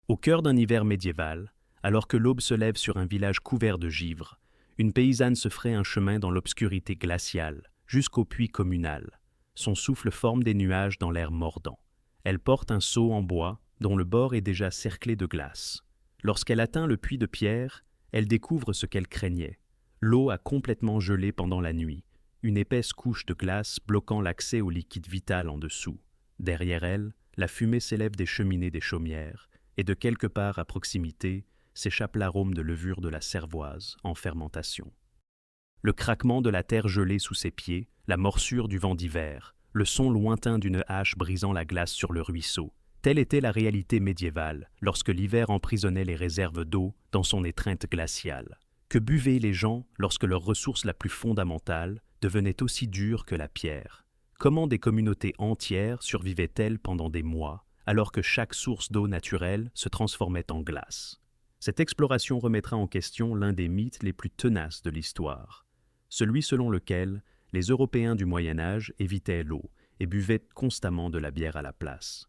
Au cœur d'un hiver médiéval, alors que l'aube se lève sur un village couvert de givre, une paysanne se fraye un chemin dans l'obscurité glaciale, jusqu'au puits communal. Son souffle forme des nuages dans l'air mordant. Elle porte un seau en bois, dont le bord est déjà cerclé de glace. Lorsqu'elle atteint le puits de pierre, elle découvre ce qu'elle craignait. L'eau a complètement gelé pendant la nuit, une épaisse couche de glace bloquant l'accès au liquide vital en dessous. Derrière elle, la fumée s'élève des cheminées des chaumières, et de quelque part à proximité s'échappe l'arôme de levure de la cervoise en fermentation. Le craquement de la terre gelée sous ses pieds, la morsure du vent d'hiver, le son lointain d'une hache brisant la glace sur le ruisseau, telle était la réalité médiévale lorsque l'hiver emprisonnait les réserves d'eau dans son étreinte glaciale. Que buvaient les gens lorsque leur ressource la plus fondamentale devenait aussi dure que la pierre? Comment des communautés entières survivaient-elles pendant des mois, alors que chaque source d'eau naturelle se transformait en glace? Cette exploration remettra en question l'un des mythes les plus tenaces de l'histoire, celui selon lequel les Européens du Moyen Âge évitaient l'eau et buvaient constamment de la bière à la place.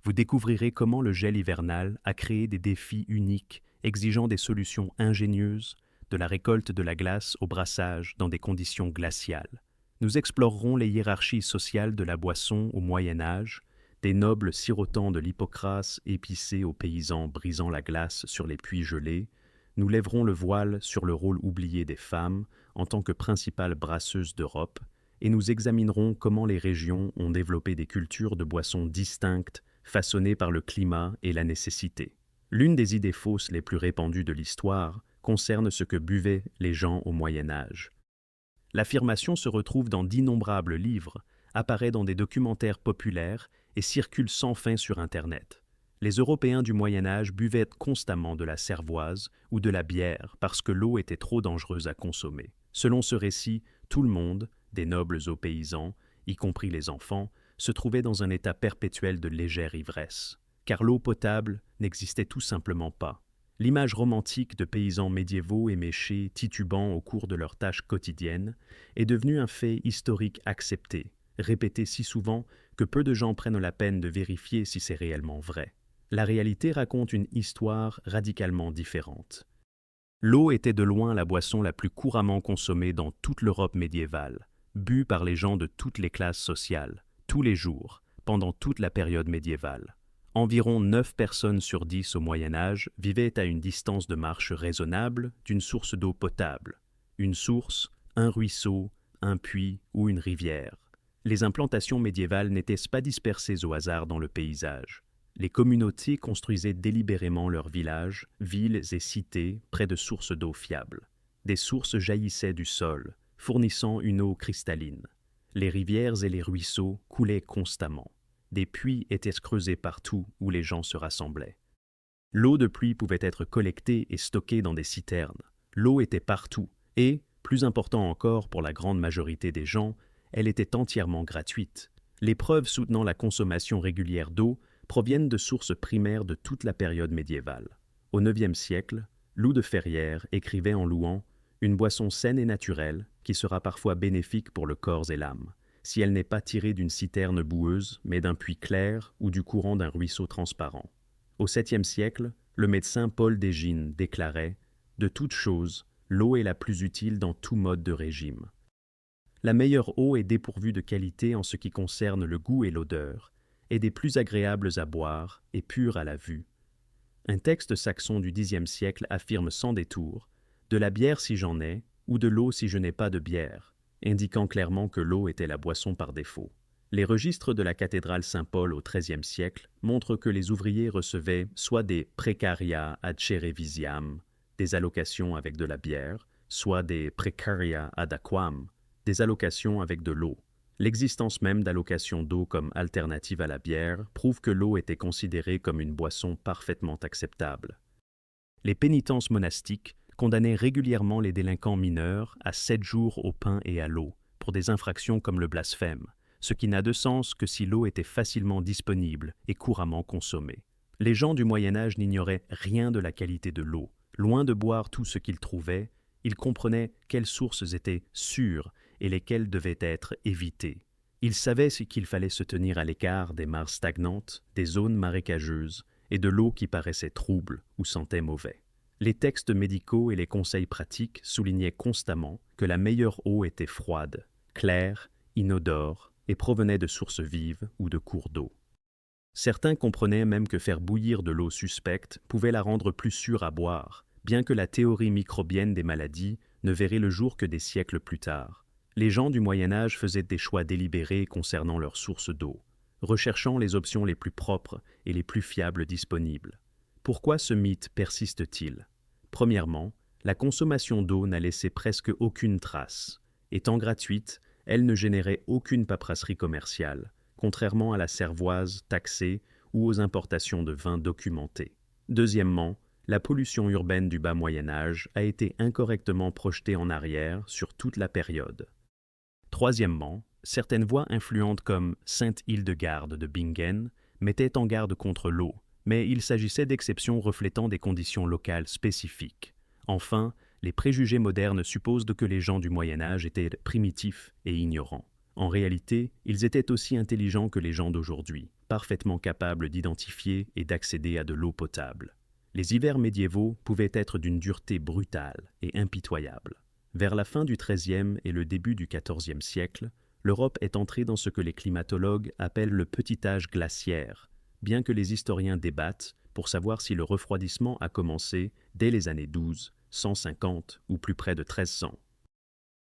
Vous découvrirez comment le gel hivernal a créé des défis uniques, exigeant des solutions ingénieuses, de la récolte de la glace au brassage dans des conditions glaciales. Nous explorerons les hiérarchies sociales de la boisson au Moyen Âge, des nobles sirotant de l'hypocrase épicée aux paysans brisant la glace sur les puits gelés. Nous lèverons le voile sur le rôle oublié des femmes en tant que principales brasseuses d'Europe, et nous examinerons comment les régions ont développé des cultures de boissons distinctes, façonnées par le climat et la nécessité. L'une des idées fausses les plus répandues de l'histoire concerne ce que buvaient les gens au Moyen Âge. L'affirmation se retrouve dans d'innombrables livres, apparaît dans des documentaires populaires et circule sans fin sur Internet. Les Européens du Moyen Âge buvaient constamment de la cervoise ou de la bière parce que l'eau était trop dangereuse à consommer. Selon ce récit, tout le monde, des nobles aux paysans, y compris les enfants, se trouvait dans un état perpétuel de légère ivresse, car l'eau potable n'existait tout simplement pas. L'image romantique de paysans médiévaux éméchés, titubant au cours de leurs tâches quotidiennes, est devenue un fait historique accepté, répété si souvent que peu de gens prennent la peine de vérifier si c'est réellement vrai. La réalité raconte une histoire radicalement différente. L'eau était de loin la boisson la plus couramment consommée dans toute l'Europe médiévale, bue par les gens de toutes les classes sociales, tous les jours, pendant toute la période médiévale. Environ 9 personnes sur 10 au Moyen Âge vivaient à une distance de marche raisonnable d'une source d'eau potable. Une source, un ruisseau, un puits ou une rivière. Les implantations médiévales n'étaient pas dispersées au hasard dans le paysage. Les communautés construisaient délibérément leurs villages, villes et cités près de sources d'eau fiables. Des sources jaillissaient du sol, fournissant une eau cristalline. Les rivières et les ruisseaux coulaient constamment. Des puits étaient creusés partout où les gens se rassemblaient. L'eau de pluie pouvait être collectée et stockée dans des citernes. L'eau était partout et, plus important encore pour la grande majorité des gens, elle était entièrement gratuite. Les preuves soutenant la consommation régulière d'eau proviennent de sources primaires de toute la période médiévale. Au IXe siècle, Loup de Ferrières écrivait en louant « une boisson saine et naturelle qui sera parfois bénéfique pour le corps et l'âme, si elle n'est pas tirée d'une citerne boueuse, mais d'un puits clair ou du courant d'un ruisseau transparent. » Au VIIe siècle, le médecin Paul d'Égine déclarait « De toute chose, l'eau est la plus utile dans tout mode de régime. » La meilleure eau est dépourvue de qualité en ce qui concerne le goût et l'odeur, et des plus agréables à boire et pures à la vue. Un texte saxon du Xe siècle affirme sans détour « De la bière si j'en ai, ou de l'eau si je n'ai pas de bière », indiquant clairement que l'eau était la boisson par défaut. Les registres de la cathédrale Saint-Paul au XIIIe siècle montrent que les ouvriers recevaient soit des precaria ad cerevisiam, des allocations avec de la bière, soit des precaria ad aquam, des allocations avec de l'eau. L'existence même d'allocations d'eau comme alternative à la bière prouve que l'eau était considérée comme une boisson parfaitement acceptable. Les pénitences monastiques condamnaient régulièrement les délinquants mineurs à 7 jours au pain et à l'eau, pour des infractions comme le blasphème, ce qui n'a de sens que si l'eau était facilement disponible et couramment consommée. Les gens du Moyen Âge n'ignoraient rien de la qualité de l'eau. Loin de boire tout ce qu'ils trouvaient, ils comprenaient quelles sources étaient sûres et lesquelles devaient être évitées. Ils savaient qu'il fallait se tenir à l'écart des mares stagnantes, des zones marécageuses et de l'eau qui paraissait trouble ou sentait mauvais. Les textes médicaux et les conseils pratiques soulignaient constamment que la meilleure eau était froide, claire, inodore et provenait de sources vives ou de cours d'eau. Certains comprenaient même que faire bouillir de l'eau suspecte pouvait la rendre plus sûre à boire, bien que la théorie microbienne des maladies ne verrait le jour que des siècles plus tard. Les gens du Moyen Âge faisaient des choix délibérés concernant leurs sources d'eau, recherchant les options les plus propres et les plus fiables disponibles. Pourquoi ce mythe persiste-t-il? Premièrement, la consommation d'eau n'a laissé presque aucune trace. Étant gratuite, elle ne générait aucune paperasserie commerciale, contrairement à la cervoise taxée ou aux importations de vins documentés. Deuxièmement, la pollution urbaine du bas Moyen Âge a été incorrectement projetée en arrière sur toute la période. Troisièmement, certaines voix influentes comme Sainte Hildegarde de Bingen mettaient en garde contre l'eau, mais il s'agissait d'exceptions reflétant des conditions locales spécifiques. Enfin, les préjugés modernes supposent que les gens du Moyen Âge étaient primitifs et ignorants. En réalité, ils étaient aussi intelligents que les gens d'aujourd'hui, parfaitement capables d'identifier et d'accéder à de l'eau potable. Les hivers médiévaux pouvaient être d'une dureté brutale et impitoyable. Vers la fin du XIIIe et le début du XIVe siècle, l'Europe est entrée dans ce que les climatologues appellent le petit âge glaciaire, bien que les historiens débattent pour savoir si le refroidissement a commencé dès les années 12, 150 ou plus près de 1300.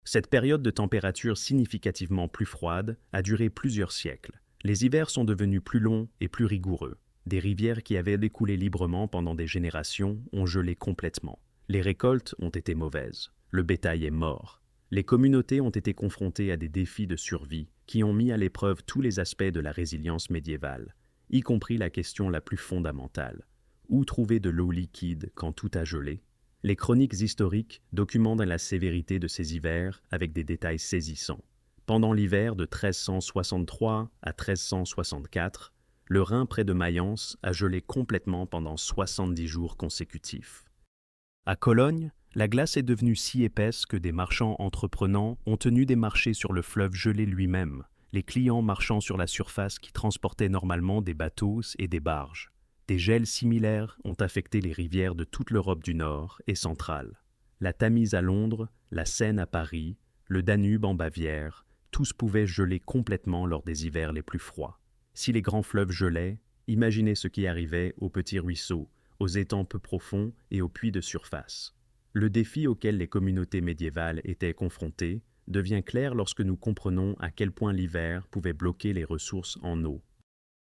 Cette période de température significativement plus froide a duré plusieurs siècles. Les hivers sont devenus plus longs et plus rigoureux. Des rivières qui avaient découlé librement pendant des générations ont gelé complètement. Les récoltes ont été mauvaises. Le bétail est mort. Les communautés ont été confrontées à des défis de survie qui ont mis à l'épreuve tous les aspects de la résilience médiévale, y compris la question la plus fondamentale. Où trouver de l'eau liquide quand tout a gelé? Les chroniques historiques documentent la sévérité de ces hivers avec des détails saisissants. Pendant l'hiver de 1363 à 1364, le Rhin près de Mayence a gelé complètement pendant 70 jours consécutifs. À Cologne, la glace est devenue si épaisse que des marchands entreprenants ont tenu des marchés sur le fleuve gelé lui-même, les clients marchant sur la surface qui transportait normalement des bateaux et des barges. Des gels similaires ont affecté les rivières de toute l'Europe du Nord et centrale. La Tamise à Londres, la Seine à Paris, le Danube en Bavière, tous pouvaient geler complètement lors des hivers les plus froids. Si les grands fleuves gelaient, imaginez ce qui arrivait aux petits ruisseaux, aux étangs peu profonds et aux puits de surface. Le défi auquel les communautés médiévales étaient confrontées devient clair lorsque nous comprenons à quel point l'hiver pouvait bloquer les ressources en eau.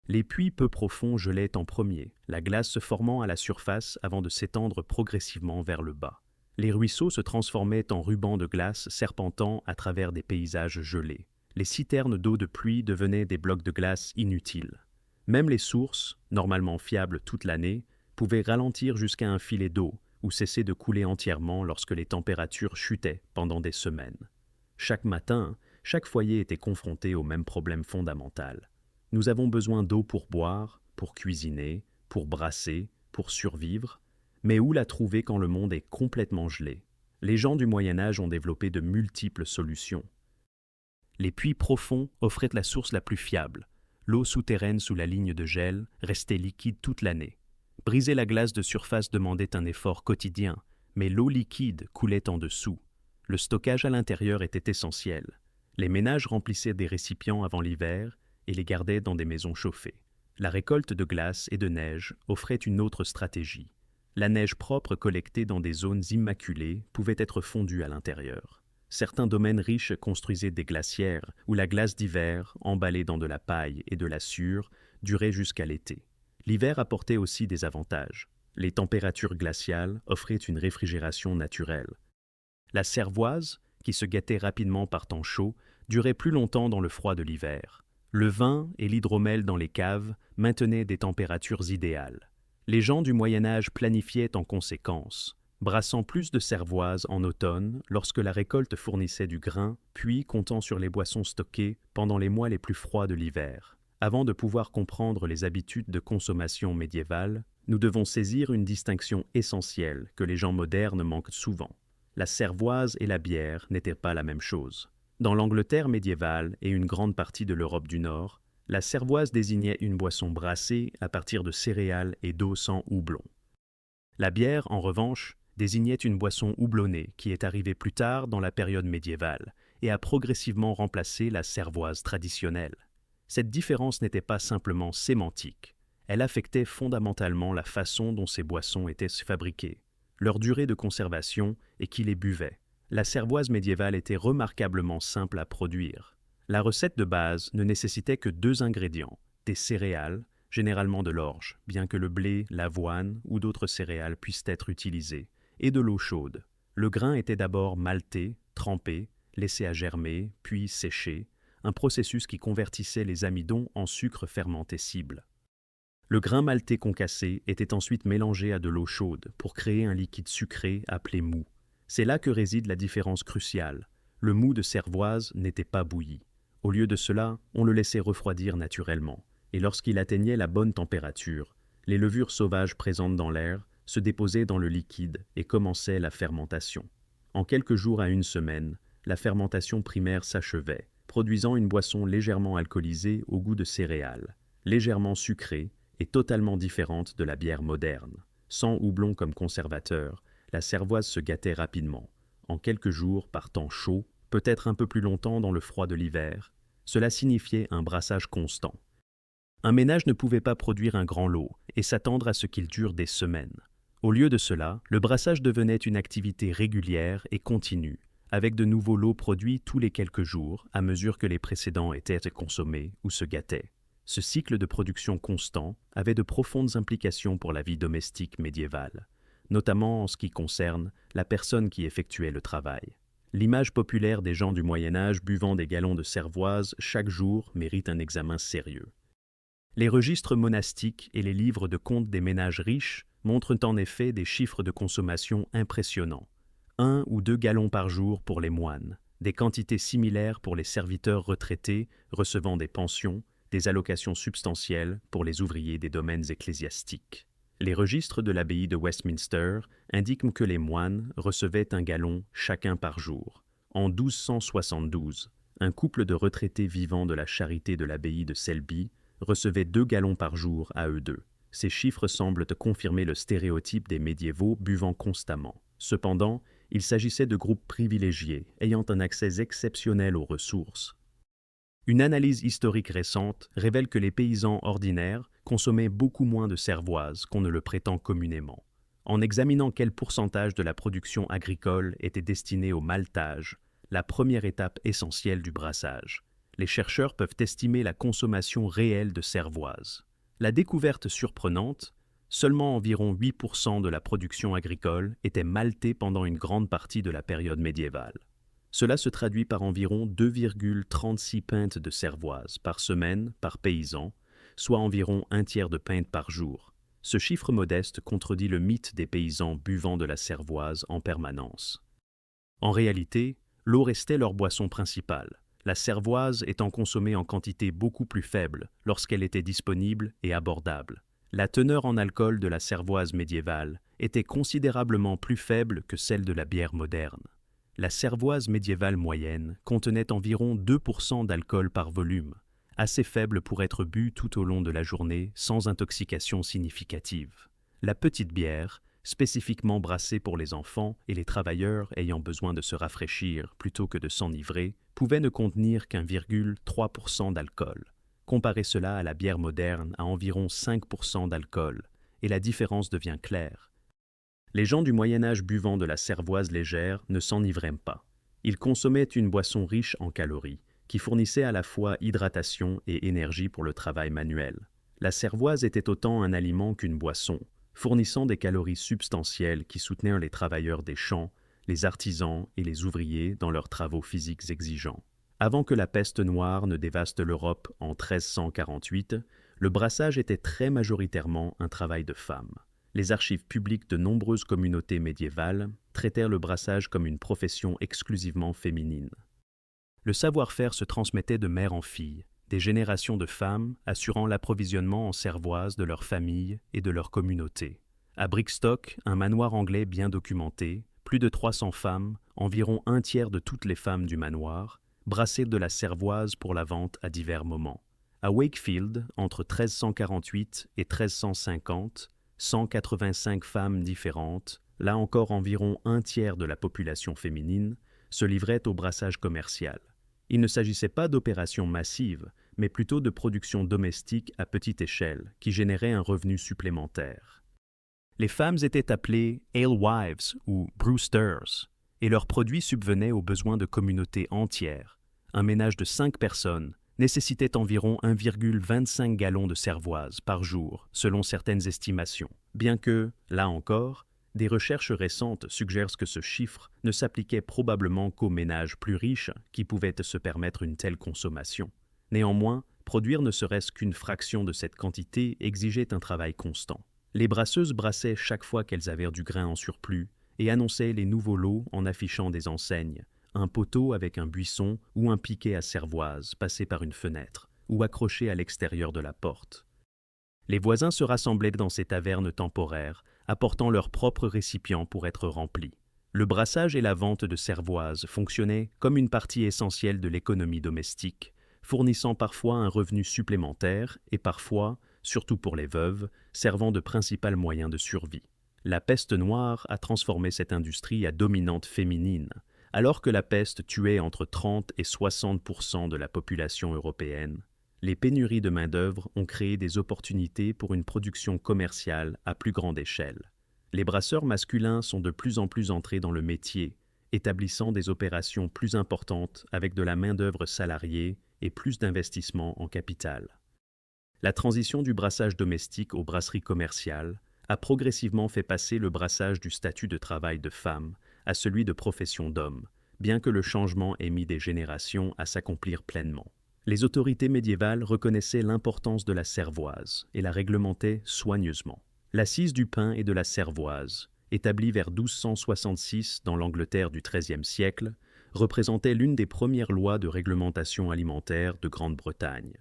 Les puits peu profonds gelaient en premier, la glace se formant à la surface avant de s'étendre progressivement vers le bas. Les ruisseaux se transformaient en rubans de glace serpentant à travers des paysages gelés. Les citernes d'eau de pluie devenaient des blocs de glace inutiles. Même les sources, normalement fiables toute l'année, pouvaient ralentir jusqu'à un filet d'eau ou cesser de couler entièrement lorsque les températures chutaient pendant des semaines. Chaque matin, chaque foyer était confronté au même problème fondamental. Nous avons besoin d'eau pour boire, pour cuisiner, pour brasser, pour survivre, mais où la trouver quand le monde est complètement gelé? Les gens du Moyen Âge ont développé de multiples solutions. Les puits profonds offraient la source la plus fiable. L'eau souterraine sous la ligne de gel restait liquide toute l'année. Briser la glace de surface demandait un effort quotidien, mais l'eau liquide coulait en dessous. Le stockage à l'intérieur était essentiel. Les ménages remplissaient des récipients avant l'hiver et les gardaient dans des maisons chauffées. La récolte de glace et de neige offrait une autre stratégie. La neige propre collectée dans des zones immaculées pouvait être fondue à l'intérieur. Certains domaines riches construisaient des glacières où la glace d'hiver, emballée dans de la paille et de la sciure, durait jusqu'à l'été. L'hiver apportait aussi des avantages. Les températures glaciales offraient une réfrigération naturelle. La cervoise, qui se gâtait rapidement par temps chaud, durait plus longtemps dans le froid de l'hiver. Le vin et l'hydromel dans les caves maintenaient des températures idéales. Les gens du Moyen Âge planifiaient en conséquence, brassant plus de cervoise en automne lorsque la récolte fournissait du grain, puis comptant sur les boissons stockées pendant les mois les plus froids de l'hiver. Avant de pouvoir comprendre les habitudes de consommation médiévales, nous devons saisir une distinction essentielle que les gens modernes manquent souvent. La cervoise et la bière n'étaient pas la même chose. Dans l'Angleterre médiévale et une grande partie de l'Europe du Nord, La cervoise désignait une boisson brassée à partir de céréales et d'eau sans houblon. La bière, en revanche, désignait une boisson houblonnée qui est arrivée plus tard dans la période médiévale et a progressivement remplacé la cervoise traditionnelle. Cette différence n'était pas simplement sémantique, elle affectait fondamentalement la façon dont ces boissons étaient fabriquées, leur durée de conservation et qui les buvait. La cervoise médiévale était remarquablement simple à produire. La recette de base ne nécessitait que 2 ingrédients, des céréales, généralement de l'orge, bien que le blé, l'avoine ou d'autres céréales puissent être utilisées, et de l'eau chaude. Le grain était d'abord malté, trempé, laissé à germer, puis séché, un processus qui convertissait les amidons en sucre fermenté cible. Le grain maltais concassé était ensuite mélangé à de l'eau chaude pour créer un liquide sucré appelé mou. C'est là que réside la différence cruciale. Le mou de cervoise n'était pas bouilli. Au lieu de cela, on le laissait refroidir naturellement. Et lorsqu'il atteignait la bonne température, les levures sauvages présentes dans l'air se déposaient dans le liquide et commençait la fermentation. En quelques jours à une semaine, la fermentation primaire s'achevait, produisant une boisson légèrement alcoolisée au goût de céréales, légèrement sucrée et totalement différente de la bière moderne. Sans houblon comme conservateur, la cervoise se gâtait rapidement. En quelques jours, par temps chaud, peut-être un peu plus longtemps dans le froid de l'hiver, cela signifiait un brassage constant. Un ménage ne pouvait pas produire un grand lot et s'attendre à ce qu'il dure des semaines. Au lieu de cela, le brassage devenait une activité régulière et continue, avec de nouveaux lots produits tous les quelques jours à mesure que les précédents étaient consommés ou se gâtaient. Ce cycle de production constant avait de profondes implications pour la vie domestique médiévale, notamment en ce qui concerne la personne qui effectuait le travail. L'image populaire des gens du Moyen Âge buvant des gallons de cervoise chaque jour mérite un examen sérieux. Les registres monastiques et les livres de comptes des ménages riches montrent en effet des chiffres de consommation impressionnants. 1 ou 2 gallons par jour pour les moines, des quantités similaires pour les serviteurs retraités recevant des pensions, des allocations substantielles pour les ouvriers des domaines ecclésiastiques. Les registres de l'abbaye de Westminster indiquent que les moines recevaient un gallon chacun par jour. En 1272, un couple de retraités vivant de la charité de l'abbaye de Selby recevait 2 gallons par jour à eux deux. Ces chiffres semblent confirmer le stéréotype des médiévaux buvant constamment. Cependant, il s'agissait de groupes privilégiés, ayant un accès exceptionnel aux ressources. Une analyse historique récente révèle que les paysans ordinaires consommaient beaucoup moins de cervoise qu'on ne le prétend communément. En examinant quel pourcentage de la production agricole était destiné au maltage, la première étape essentielle du brassage, les chercheurs peuvent estimer la consommation réelle de cervoise. La découverte surprenante, seulement environ 8% de la production agricole était maltée pendant une grande partie de la période médiévale. Cela se traduit par environ 2,36 pintes de cervoise par semaine par paysan, soit environ un tiers de pinte par jour. Ce chiffre modeste contredit le mythe des paysans buvant de la cervoise en permanence. En réalité, l'eau restait leur boisson principale, la cervoise étant consommée en quantité beaucoup plus faible lorsqu'elle était disponible et abordable. La teneur en alcool de la cervoise médiévale était considérablement plus faible que celle de la bière moderne. La cervoise médiévale moyenne contenait environ 2% d'alcool par volume, assez faible pour être bu tout au long de la journée sans intoxication significative. La petite bière, spécifiquement brassée pour les enfants et les travailleurs ayant besoin de se rafraîchir plutôt que de s'enivrer, pouvait ne contenir qu'1,3% d'alcool. Comparez cela à la bière moderne à environ 5% d'alcool, et la différence devient claire. Les gens du Moyen Âge buvant de la cervoise légère ne s'enivraient pas. Ils consommaient une boisson riche en calories, qui fournissait à la fois hydratation et énergie pour le travail manuel. La cervoise était autant un aliment qu'une boisson, fournissant des calories substantielles qui soutenaient les travailleurs des champs, les artisans et les ouvriers dans leurs travaux physiques exigeants. Avant que la peste noire ne dévaste l'Europe en 1348, le brassage était très majoritairement un travail de femmes. Les archives publiques de nombreuses communautés médiévales traitèrent le brassage comme une profession exclusivement féminine. Le savoir-faire se transmettait de mère en fille, des générations de femmes assurant l'approvisionnement en cervoise de leur famille et de leur communauté. À Brigstock, un manoir anglais bien documenté, plus de 300 femmes, environ un tiers de toutes les femmes du manoir, brassaient de la cervoise pour la vente à divers moments. À Wakefield, entre 1348 et 1350, 185 femmes différentes, là encore environ un tiers de la population féminine, se livraient au brassage commercial. Il ne s'agissait pas d'opérations massives, mais plutôt de production domestique à petite échelle, qui générait un revenu supplémentaire. Les femmes étaient appelées alewives ou brewsters, et leurs produits subvenaient aux besoins de communautés entières. Un ménage de 5 personnes nécessitait environ 1,25 gallons de cervoise par jour, selon certaines estimations, bien que, là encore, des recherches récentes suggèrent que ce chiffre ne s'appliquait probablement qu'aux ménages plus riches qui pouvaient se permettre une telle consommation. Néanmoins, produire ne serait-ce qu'une fraction de cette quantité exigeait un travail constant. Les brasseuses brassaient chaque fois qu'elles avaient du grain en surplus et annonçaient les nouveaux lots en affichant des enseignes, un poteau avec un buisson ou un piquet à cervoise passé par une fenêtre ou accroché à l'extérieur de la porte. Les voisins se rassemblaient dans ces tavernes temporaires, apportant leurs propres récipients pour être remplis. Le brassage et la vente de cervoise fonctionnaient comme une partie essentielle de l'économie domestique, fournissant parfois un revenu supplémentaire et parfois, surtout pour les veuves, servant de principal moyen de survie. La peste noire a transformé cette industrie à dominante féminine, alors que la peste tuait entre 30 et 60% de la population européenne. Les pénuries de main-d'œuvre ont créé des opportunités pour une production commerciale à plus grande échelle. Les brasseurs masculins sont de plus en plus entrés dans le métier, établissant des opérations plus importantes avec de la main-d'œuvre salariée et plus d'investissements en capital. La transition du brassage domestique aux brasseries commerciales a progressivement fait passer le brassage du statut de travail de femme à celui de profession d'homme, bien que le changement ait mis des générations à s'accomplir pleinement. Les autorités médiévales reconnaissaient l'importance de la cervoise et la réglementaient soigneusement. L'assise du pain et de la cervoise, établie vers 1266 dans l'Angleterre du XIIIe siècle, représentait l'une des premières lois de réglementation alimentaire de Grande-Bretagne.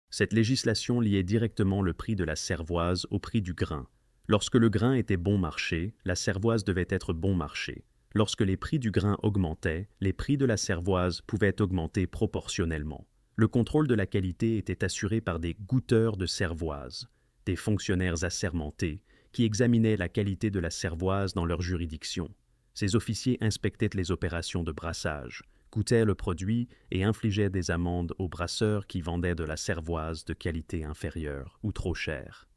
Cette législation liait directement le prix de la cervoise au prix du grain. Lorsque le grain était bon marché, la cervoise devait être bon marché. Lorsque les prix du grain augmentaient, les prix de la cervoise pouvaient augmenter proportionnellement. Le contrôle de la qualité était assuré par des goûteurs de cervoise, des fonctionnaires assermentés qui examinaient la qualité de la cervoise dans leur juridiction. Ces officiers inspectaient les opérations de brassage, goûtaient le produit et infligeaient des amendes aux brasseurs qui vendaient de la cervoise de qualité inférieure ou trop chère.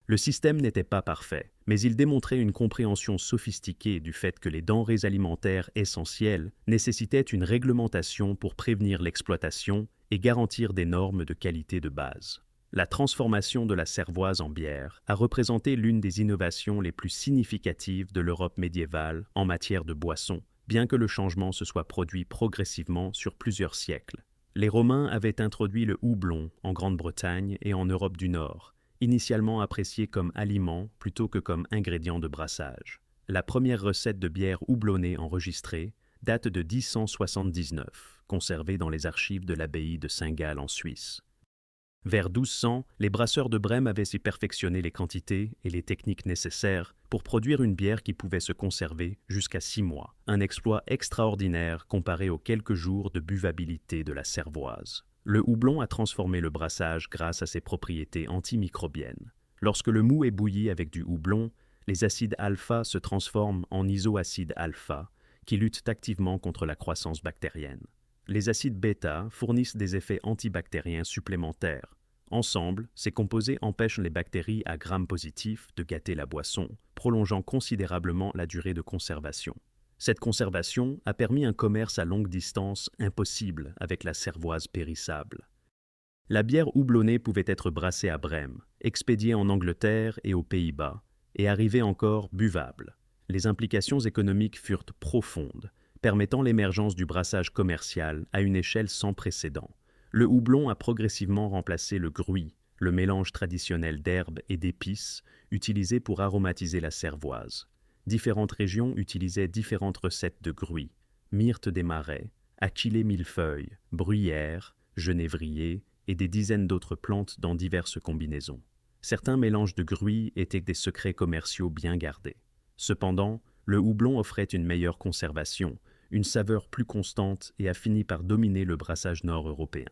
Le système n'était pas parfait, mais il démontrait une compréhension sophistiquée du fait que les denrées alimentaires essentielles nécessitaient une réglementation pour prévenir l'exploitation et garantir des normes de qualité de base. La transformation de la cervoise en bière a représenté l'une des innovations les plus significatives de l'Europe médiévale en matière de boissons, bien que le changement se soit produit progressivement sur plusieurs siècles. Les Romains avaient introduit le houblon en Grande-Bretagne et en Europe du Nord, initialement apprécié comme aliment plutôt que comme ingrédient de brassage. La première recette de bière houblonnée enregistrée date de 1079, conservée dans les archives de l'abbaye de Saint-Gall en Suisse. Vers 1200, les brasseurs de Brême avaient su perfectionner les quantités et les techniques nécessaires pour produire une bière qui pouvait se conserver jusqu'à 6 mois, un exploit extraordinaire comparé aux quelques jours de buvabilité de la cervoise. Le houblon a transformé le brassage grâce à ses propriétés antimicrobiennes. Lorsque le mou est bouilli avec du houblon, les acides alpha se transforment en isoacides alpha, qui luttent activement contre la croissance bactérienne. Les acides bêta fournissent des effets antibactériens supplémentaires. Ensemble, ces composés empêchent les bactéries à gram positif de gâter la boisson, prolongeant considérablement la durée de conservation. Cette conservation a permis un commerce à longue distance impossible avec la cervoise périssable. La bière houblonnée pouvait être brassée à Brême, expédiée en Angleterre et aux Pays-Bas, et arriver encore buvable. Les implications économiques furent profondes, permettant l'émergence du brassage commercial à une échelle sans précédent. Le houblon a progressivement remplacé le gruy, le mélange traditionnel d'herbes et d'épices utilisé pour aromatiser la cervoise. Différentes régions utilisaient différentes recettes de gruy, myrte des marais, achillée millefeuille, bruyère, genévrier et des dizaines d'autres plantes dans diverses combinaisons. Certains mélanges de gruy étaient des secrets commerciaux bien gardés. Cependant, le houblon offrait une meilleure conservation, une saveur plus constante et a fini par dominer le brassage nord-européen.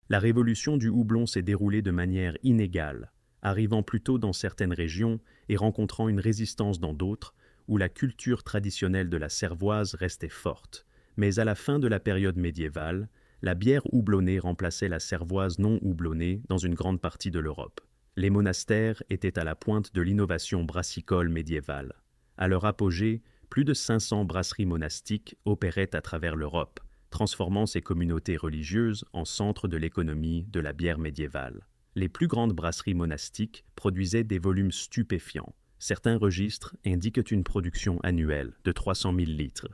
La révolution du houblon s'est déroulée de manière inégale, arrivant plutôt dans certaines régions et rencontrant une résistance dans d'autres, où la culture traditionnelle de la cervoise restait forte. Mais à la fin de la période médiévale, la bière houblonnée remplaçait la cervoise non houblonnée dans une grande partie de l'Europe. Les monastères étaient à la pointe de l'innovation brassicole médiévale. À leur apogée, plus de 500 brasseries monastiques opéraient à travers l'Europe, transformant ces communautés religieuses en centre de l'économie de la bière médiévale. Les plus grandes brasseries monastiques produisaient des volumes stupéfiants. Certains registres indiquent une production annuelle de 300 000 litres.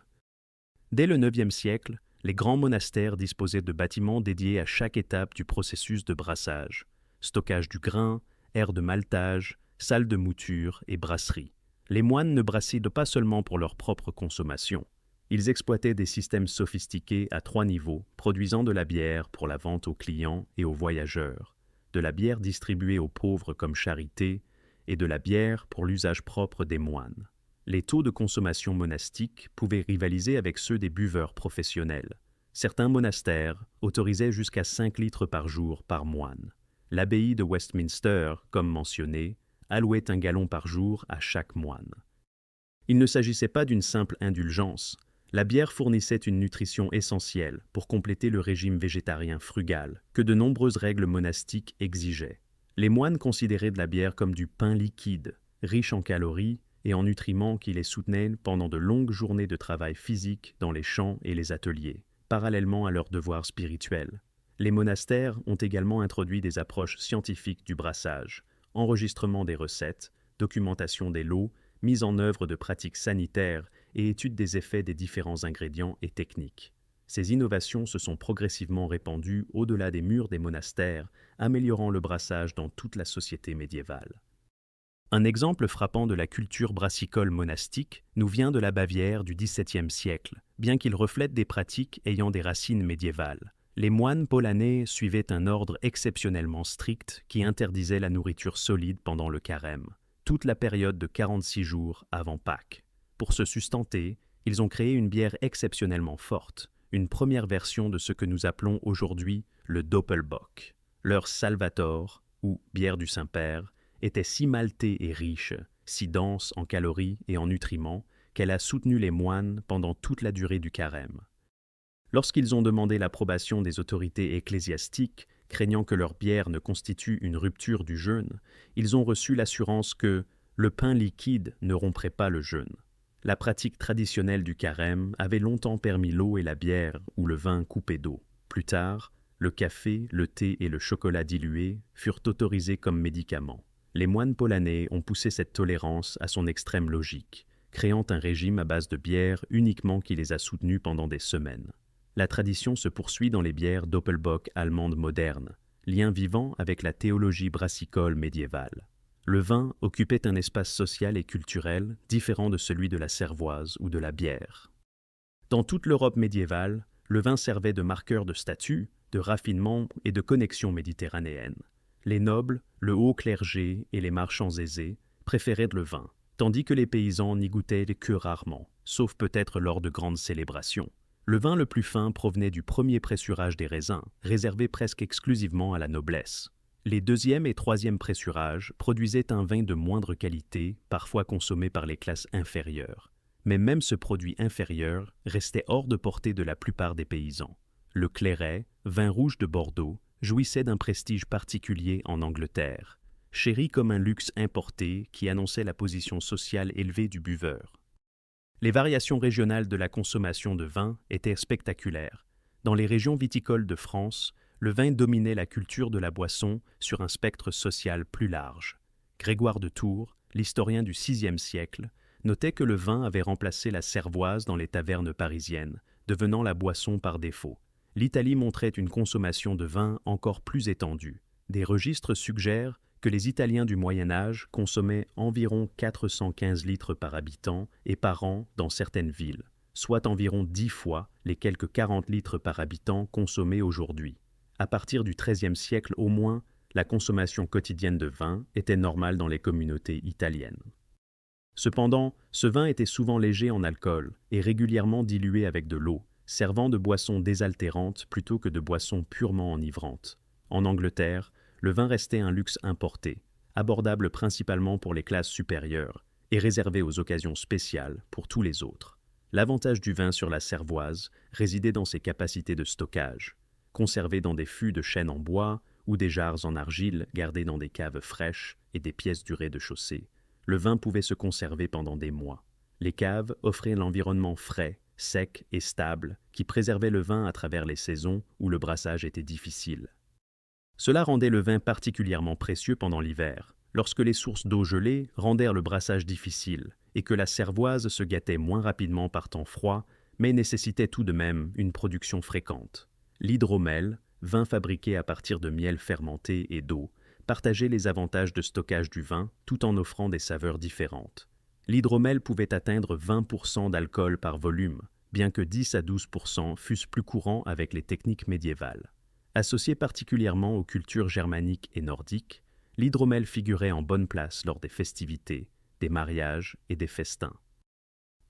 Dès le IXe siècle, les grands monastères disposaient de bâtiments dédiés à chaque étape du processus de brassage: stockage du grain, aire de maltage, salle de mouture et brasserie. Les moines ne brassaient pas seulement pour leur propre consommation. Ils exploitaient des systèmes sophistiqués à 3 niveaux, produisant de la bière pour la vente aux clients et aux voyageurs, de la bière distribuée aux pauvres comme charité, et de la bière pour l'usage propre des moines. Les taux de consommation monastique pouvaient rivaliser avec ceux des buveurs professionnels. Certains monastères autorisaient jusqu'à 5 litres par jour par moine. L'abbaye de Westminster, comme mentionné, allouait un gallon par jour à chaque moine. Il ne s'agissait pas d'une simple indulgence. La bière fournissait une nutrition essentielle pour compléter le régime végétarien frugal que de nombreuses règles monastiques exigeaient. Les moines considéraient de la bière comme du pain liquide, riche en calories et en nutriments qui les soutenaient pendant de longues journées de travail physique dans les champs et les ateliers, parallèlement à leurs devoirs spirituels. Les monastères ont également introduit des approches scientifiques du brassage, enregistrement des recettes, documentation des lots, mise en œuvre de pratiques sanitaires et étude des effets des différents ingrédients et techniques. Ces innovations se sont progressivement répandues au-delà des murs des monastères, améliorant le brassage dans toute la société médiévale. Un exemple frappant de la culture brassicole monastique nous vient de la Bavière du XVIIe siècle, bien qu'il reflète des pratiques ayant des racines médiévales. Les moines polonais suivaient un ordre exceptionnellement strict qui interdisait la nourriture solide pendant le carême, toute la période de 46 jours avant Pâques. Pour se sustenter, ils ont créé une bière exceptionnellement forte, une première version de ce que nous appelons aujourd'hui le Doppelbock. Leur Salvator, ou bière du Saint-Père, était si maltée et riche, si dense en calories et en nutriments, qu'elle a soutenu les moines pendant toute la durée du carême. Lorsqu'ils ont demandé l'approbation des autorités ecclésiastiques, craignant que leur bière ne constitue une rupture du jeûne, ils ont reçu l'assurance que le pain liquide ne romprait pas le jeûne. La pratique traditionnelle du carême avait longtemps permis l'eau et la bière ou le vin coupé d'eau. Plus tard, le café, le thé et le chocolat dilué furent autorisés comme médicaments. Les moines polonais ont poussé cette tolérance à son extrême logique, créant un régime à base de bière uniquement qui les a soutenus pendant des semaines. La tradition se poursuit dans les bières Doppelbock allemandes modernes, lien vivant avec la théologie brassicole médiévale. Le vin occupait un espace social et culturel différent de celui de la cervoise ou de la bière. Dans toute l'Europe médiévale, le vin servait de marqueur de statut, de raffinement et de connexion méditerranéenne. Les nobles, le haut clergé et les marchands aisés préféraient le vin, tandis que les paysans n'y goûtaient que rarement, sauf peut-être lors de grandes célébrations. Le vin le plus fin provenait du premier pressurage des raisins, réservé presque exclusivement à la noblesse. Les deuxième et troisième pressurages produisaient un vin de moindre qualité, parfois consommé par les classes inférieures. Mais même ce produit inférieur restait hors de portée de la plupart des paysans. Le clairet, vin rouge de Bordeaux, jouissait d'un prestige particulier en Angleterre, chéri comme un luxe importé qui annonçait la position sociale élevée du buveur. Les variations régionales de la consommation de vin étaient spectaculaires. Dans les régions viticoles de France, le vin dominait la culture de la boisson sur un spectre social plus large. Grégoire de Tours, l'historien du VIe siècle, notait que le vin avait remplacé la cervoise dans les tavernes parisiennes, devenant la boisson par défaut. L'Italie montrait une consommation de vin encore plus étendue. Des registres suggèrent que les Italiens du Moyen Âge consommaient environ 415 litres par habitant et par an dans certaines villes, soit environ 10 fois les quelques 40 litres par habitant consommés aujourd'hui. À partir du XIIIe siècle au moins, la consommation quotidienne de vin était normale dans les communautés italiennes. Cependant, ce vin était souvent léger en alcool et régulièrement dilué avec de l'eau, servant de boisson désaltérante plutôt que de boisson purement enivrante. En Angleterre, le vin restait un luxe importé, abordable principalement pour les classes supérieures et réservé aux occasions spéciales pour tous les autres. L'avantage du vin sur la cervoise résidait dans ses capacités de stockage. Conservé dans des fûts de chêne en bois ou des jarres en argile gardées dans des caves fraîches et des pièces du rez-de-chaussée, le vin pouvait se conserver pendant des mois. Les caves offraient l'environnement frais, sec et stable qui préservait le vin à travers les saisons où le brassage était difficile. Cela rendait le vin particulièrement précieux pendant l'hiver, lorsque les sources d'eau gelée rendèrent le brassage difficile et que la cervoise se gâtait moins rapidement par temps froid, mais nécessitait tout de même une production fréquente. L'hydromel, vin fabriqué à partir de miel fermenté et d'eau, partageait les avantages de stockage du vin tout en offrant des saveurs différentes. L'hydromel pouvait atteindre 20% d'alcool par volume, bien que 10 à 12% fussent plus courants avec les techniques médiévales. Associé particulièrement aux cultures germaniques et nordiques, l'hydromel figurait en bonne place lors des festivités, des mariages et des festins.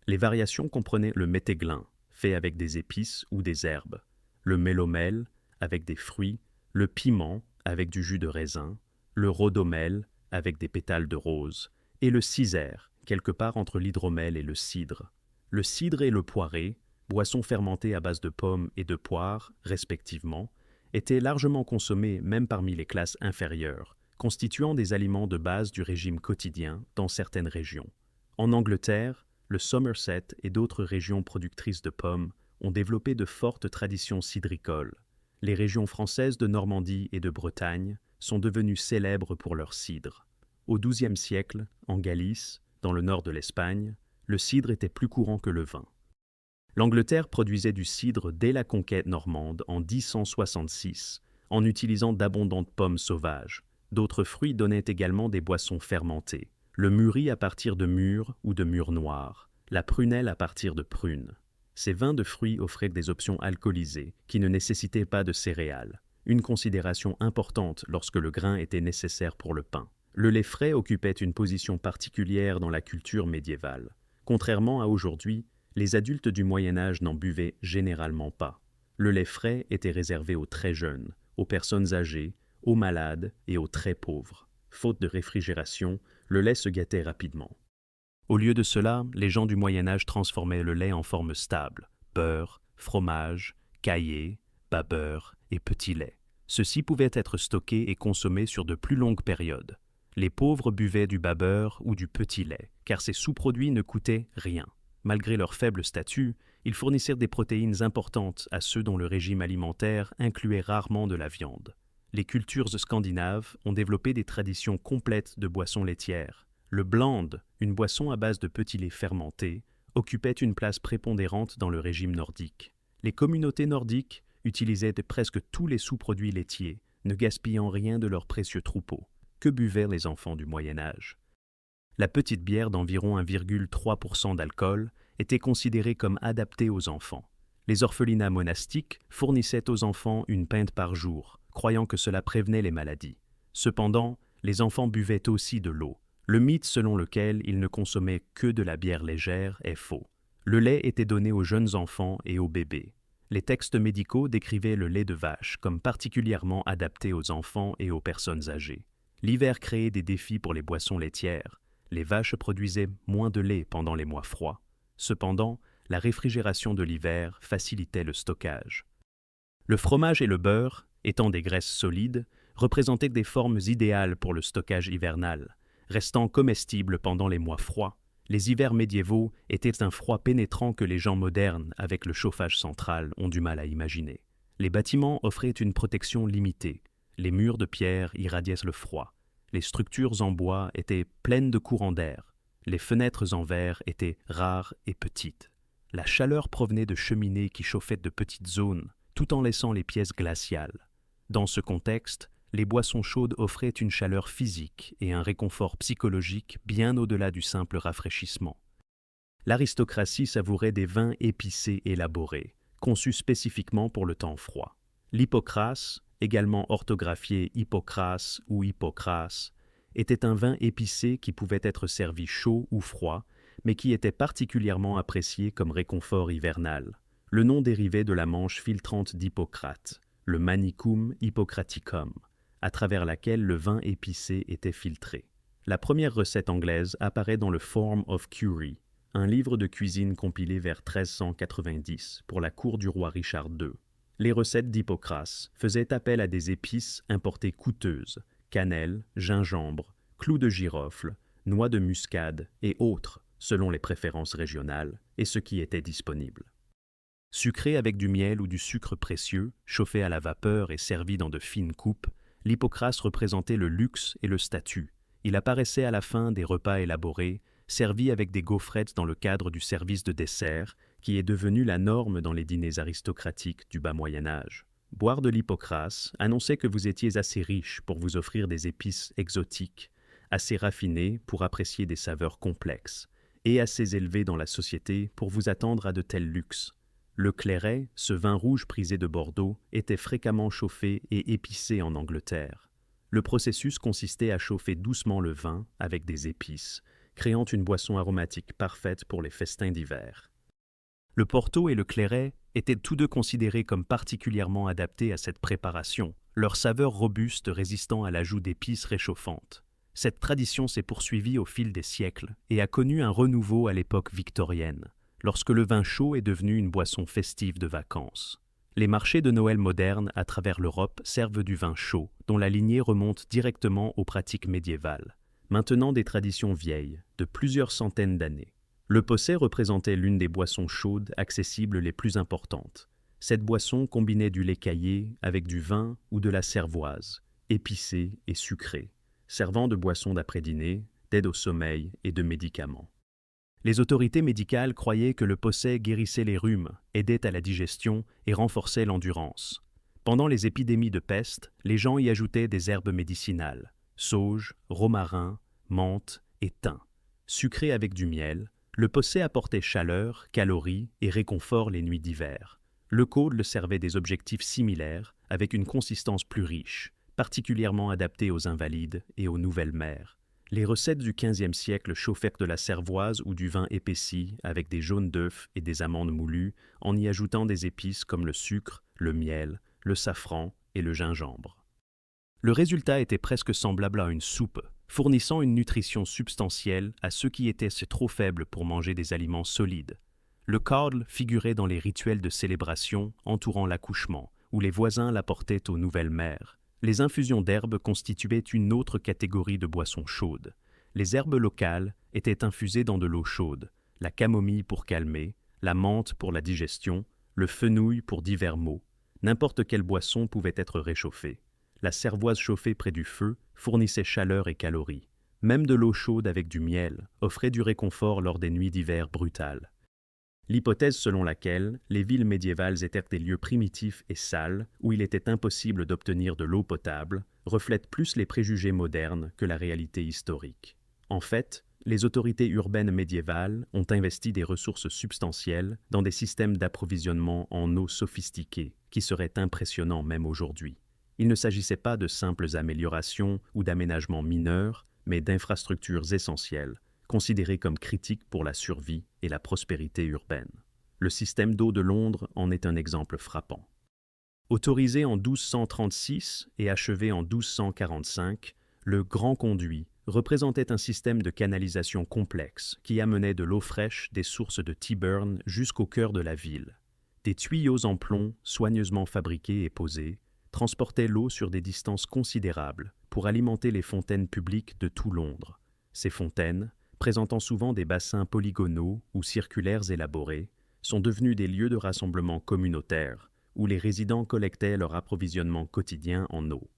Les variations comprenaient le météglin, fait avec des épices ou des herbes, le mélomel, avec des fruits, le piment, avec du jus de raisin, le rhodomel, avec des pétales de rose, et le cisère, quelque part entre l'hydromel et le cidre. Le cidre et le poiré, boissons fermentées à base de pommes et de poires, respectivement, étaient largement consommés même parmi les classes inférieures, constituant des aliments de base du régime quotidien dans certaines régions. En Angleterre, le Somerset et d'autres régions productrices de pommes ont développé de fortes traditions cidricoles. Les régions françaises de Normandie et de Bretagne sont devenues célèbres pour leur cidre. Au XIIe siècle, en Galice, dans le nord de l'Espagne, le cidre était plus courant que le vin. L'Angleterre produisait du cidre dès la conquête normande en 1066, en utilisant d'abondantes pommes sauvages. D'autres fruits donnaient également des boissons fermentées. Le mûri à partir de mûres ou de mûres noires, la prunelle à partir de prunes. Ces vins de fruits offraient des options alcoolisées qui ne nécessitaient pas de céréales, une considération importante lorsque le grain était nécessaire pour le pain. Le lait frais occupait une position particulière dans la culture médiévale. Contrairement à aujourd'hui, les adultes du Moyen Âge n'en buvaient généralement pas. Le lait frais était réservé aux très jeunes, aux personnes âgées, aux malades et aux très pauvres. Faute de réfrigération, le lait se gâtait rapidement. Au lieu de cela, les gens du Moyen Âge transformaient le lait en forme stable, beurre, fromage, caillé, bas-beurre et petit lait. Ceux-ci pouvaient être stockés et consommés sur de plus longues périodes. Les pauvres buvaient du bas-beurre ou du petit lait, car ces sous-produits ne coûtaient rien. Malgré leur faible statut, ils fournissaient des protéines importantes à ceux dont le régime alimentaire incluait rarement de la viande. Les cultures scandinaves ont développé des traditions complètes de boissons laitières. Le bland, une boisson à base de petits laits fermentés, occupait une place prépondérante dans le régime nordique. Les communautés nordiques utilisaient presque tous les sous-produits laitiers, ne gaspillant rien de leurs précieux troupeaux. Que buvaient les enfants du Moyen Âge? La petite bière d'environ 1,3% d'alcool était considérée comme adaptée aux enfants. Les orphelinats monastiques fournissaient aux enfants une pinte par jour, croyant que cela prévenait les maladies. Cependant, les enfants buvaient aussi de l'eau. Le mythe selon lequel ils ne consommaient que de la bière légère est faux. Le lait était donné aux jeunes enfants et aux bébés. Les textes médicaux décrivaient le lait de vache comme particulièrement adapté aux enfants et aux personnes âgées. L'hiver créait des défis pour les boissons laitières. Les vaches produisaient moins de lait pendant les mois froids. Cependant, la réfrigération de l'hiver facilitait le stockage. Le fromage et le beurre, étant des graisses solides, représentaient des formes idéales pour le stockage hivernal, restant comestibles pendant les mois froids. Les hivers médiévaux étaient un froid pénétrant que les gens modernes, avec le chauffage central, ont du mal à imaginer. Les bâtiments offraient une protection limitée. Les murs de pierre irradiaient le froid. Les structures en bois étaient pleines de courants d'air. Les fenêtres en verre étaient rares et petites. La chaleur provenait de cheminées qui chauffaient de petites zones, tout en laissant les pièces glaciales. Dans ce contexte, les boissons chaudes offraient une chaleur physique et un réconfort psychologique bien au-delà du simple rafraîchissement. L'aristocratie savourait des vins épicés élaborés, conçus spécifiquement pour le temps froid. L'hypocras, également orthographié Hippocras ou Hippocras, était un vin épicé qui pouvait être servi chaud ou froid, mais qui était particulièrement apprécié comme réconfort hivernal. Le nom dérivait de la manche filtrante d'Hippocrate, le Manicum Hippocraticum, à travers laquelle le vin épicé était filtré. La première recette anglaise apparaît dans le Form of Cury, un livre de cuisine compilé vers 1390 pour la cour du roi Richard II. Les recettes d'Hippocrate faisaient appel à des épices importées coûteuses, cannelle, gingembre, clous de girofle, noix de muscade et autres, selon les préférences régionales et ce qui était disponible. Sucré avec du miel ou du sucre précieux, chauffé à la vapeur et servi dans de fines coupes, l'Hippocrate représentait le luxe et le statut. Il apparaissait à la fin des repas élaborés, servi avec des gaufrettes dans le cadre du service de dessert, qui est devenu la norme dans les dîners aristocratiques du bas Moyen-Âge. Boire de l'Hippocrate annonçait que vous étiez assez riche pour vous offrir des épices exotiques, assez raffiné pour apprécier des saveurs complexes, et assez élevé dans la société pour vous attendre à de tels luxes. Le clairet, ce vin rouge prisé de Bordeaux, était fréquemment chauffé et épicé en Angleterre. Le processus consistait à chauffer doucement le vin avec des épices, créant une boisson aromatique parfaite pour les festins d'hiver. Le Porto et le Clairet étaient tous deux considérés comme particulièrement adaptés à cette préparation, leur saveur robuste résistant à l'ajout d'épices réchauffantes. Cette tradition s'est poursuivie au fil des siècles et a connu un renouveau à l'époque victorienne, lorsque le vin chaud est devenu une boisson festive de vacances. Les marchés de Noël modernes à travers l'Europe servent du vin chaud, dont la lignée remonte directement aux pratiques médiévales, maintenant des traditions vieilles, de plusieurs centaines d'années. Le posset représentait l'une des boissons chaudes accessibles les plus importantes. Cette boisson combinait du lait caillé avec du vin ou de la cervoise, épicée et sucrée, servant de boisson d'après-dîner, d'aide au sommeil et de médicaments. Les autorités médicales croyaient que le posset guérissait les rhumes, aidait à la digestion et renforçait l'endurance. Pendant les épidémies de peste, les gens y ajoutaient des herbes médicinales, sauge, romarin, menthe et thym. Sucré avec du miel, le posset apportait chaleur, calories et réconfort les nuits d'hiver. Le caudle servait des objectifs similaires, avec une consistance plus riche, particulièrement adaptée aux invalides et aux nouvelles mères. Les recettes du XVe siècle chauffèrent de la cervoise ou du vin épaissi avec des jaunes d'œufs et des amandes moulues, en y ajoutant des épices comme le sucre, le miel, le safran et le gingembre. Le résultat était presque semblable à une soupe, fournissant une nutrition substantielle à ceux qui étaient trop faibles pour manger des aliments solides. Le caudle figurait dans les rituels de célébration entourant l'accouchement, où les voisins l'apportaient aux nouvelles mères. Les infusions d'herbes constituaient une autre catégorie de boissons chaudes. Les herbes locales étaient infusées dans de l'eau chaude, la camomille pour calmer, la menthe pour la digestion, le fenouil pour divers maux. N'importe quelle boisson pouvait être réchauffée. La cervoise chauffée près du feu fournissait chaleur et calories. Même de l'eau chaude avec du miel offrait du réconfort lors des nuits d'hiver brutales. L'hypothèse selon laquelle les villes médiévales étaient des lieux primitifs et sales où il était impossible d'obtenir de l'eau potable reflète plus les préjugés modernes que la réalité historique. En fait, les autorités urbaines médiévales ont investi des ressources substantielles dans des systèmes d'approvisionnement en eau sophistiqués qui seraient impressionnants même aujourd'hui. Il ne s'agissait pas de simples améliorations ou d'aménagements mineurs, mais d'infrastructures essentielles, considérées comme critiques pour la survie et la prospérité urbaine. Le système d'eau de Londres en est un exemple frappant. Autorisé en 1236 et achevé en 1245, le Grand Conduit représentait un système de canalisation complexe qui amenait de l'eau fraîche des sources de Tyburn jusqu'au cœur de la ville. Des tuyaux en plomb, soigneusement fabriqués et posés, transportaient l'eau sur des distances considérables pour alimenter les fontaines publiques de tout Londres. Ces fontaines, présentant souvent des bassins polygonaux ou circulaires élaborés, sont devenus des lieux de rassemblement communautaires où les résidents collectaient leur approvisionnement quotidien en eau.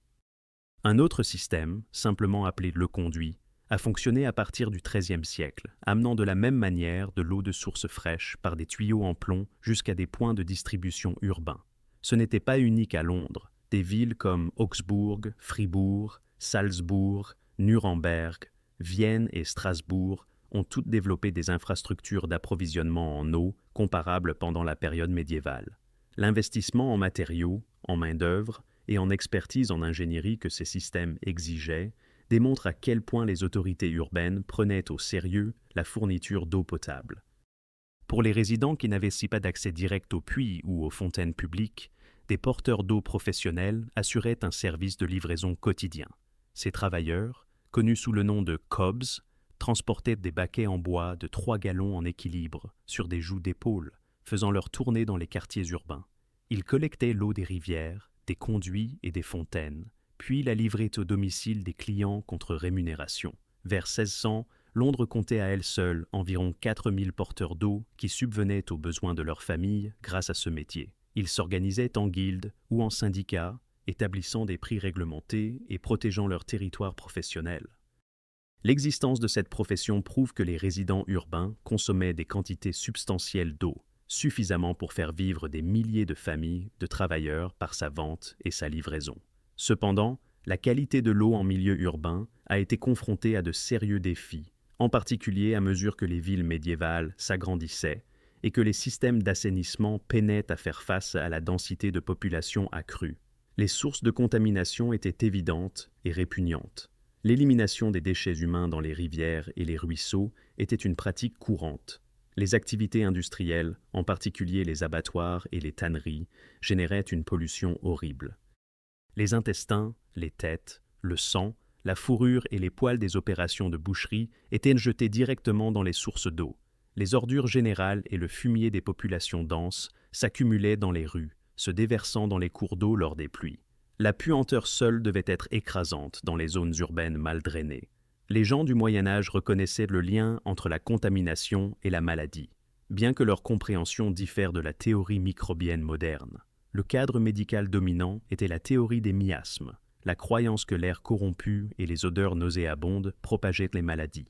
Un autre système, simplement appelé le conduit, a fonctionné à partir du XIIIe siècle, amenant de la même manière de l'eau de source fraîche par des tuyaux en plomb jusqu'à des points de distribution urbains. Ce n'était pas unique à Londres. Des villes comme Augsbourg, Fribourg, Salzbourg, Nuremberg, Vienne et Strasbourg ont toutes développé des infrastructures d'approvisionnement en eau comparables pendant la période médiévale. L'investissement en matériaux, en main-d'œuvre et en expertise en ingénierie que ces systèmes exigeaient démontre à quel point les autorités urbaines prenaient au sérieux la fourniture d'eau potable. Pour les résidents qui n'avaient pas d'accès direct aux puits ou aux fontaines publiques, des porteurs d'eau professionnels assuraient un service de livraison quotidien. Ces travailleurs, connus sous le nom de cobs, transportaient des baquets en bois de 3 gallons en équilibre sur des joues d'épaule, faisant leur tournée dans les quartiers urbains. Ils collectaient l'eau des rivières, des conduits et des fontaines, puis la livraient au domicile des clients contre rémunération. Vers 1600, Londres comptait à elle seule environ 4000 porteurs d'eau qui subvenaient aux besoins de leur famille grâce à ce métier. Ils s'organisaient en guildes ou en syndicats, établissant des prix réglementés et protégeant leur territoire professionnel. L'existence de cette profession prouve que les résidents urbains consommaient des quantités substantielles d'eau, suffisamment pour faire vivre des milliers de familles de travailleurs par sa vente et sa livraison. Cependant, la qualité de l'eau en milieu urbain a été confrontée à de sérieux défis, en particulier à mesure que les villes médiévales s'agrandissaient et que les systèmes d'assainissement peinaient à faire face à la densité de population accrue. Les sources de contamination étaient évidentes et répugnantes. L'élimination des déchets humains dans les rivières et les ruisseaux était une pratique courante. Les activités industrielles, en particulier les abattoirs et les tanneries, généraient une pollution horrible. Les intestins, les têtes, le sang, la fourrure et les poils des opérations de boucherie étaient jetés directement dans les sources d'eau. Les ordures générales et le fumier des populations denses s'accumulaient dans les rues, se déversant dans les cours d'eau lors des pluies. La puanteur seule devait être écrasante dans les zones urbaines mal drainées. Les gens du Moyen Âge reconnaissaient le lien entre la contamination et la maladie, bien que leur compréhension diffère de la théorie microbienne moderne. Le cadre médical dominant était la théorie des miasmes, la croyance que l'air corrompu et les odeurs nauséabondes propageaient les maladies.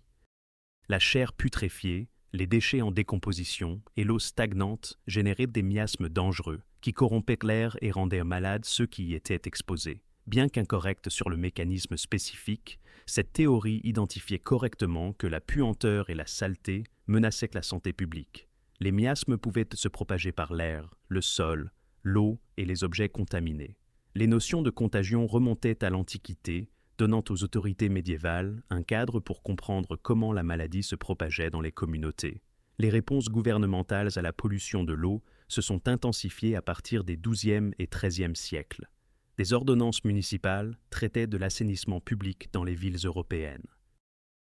La chair putréfiée, les déchets en décomposition et l'eau stagnante généraient des miasmes dangereux qui corrompaient l'air et rendaient malades ceux qui y étaient exposés. Bien qu'incorrecte sur le mécanisme spécifique, cette théorie identifiait correctement que la puanteur et la saleté menaçaient la santé publique. Les miasmes pouvaient se propager par l'air, le sol, l'eau et les objets contaminés. Les notions de contagion remontaient à l'Antiquité, donnant aux autorités médiévales un cadre pour comprendre comment la maladie se propageait dans les communautés. Les réponses gouvernementales à la pollution de l'eau se sont intensifiées à partir des XIIe et XIIIe siècles. Des ordonnances municipales traitaient de l'assainissement public dans les villes européennes.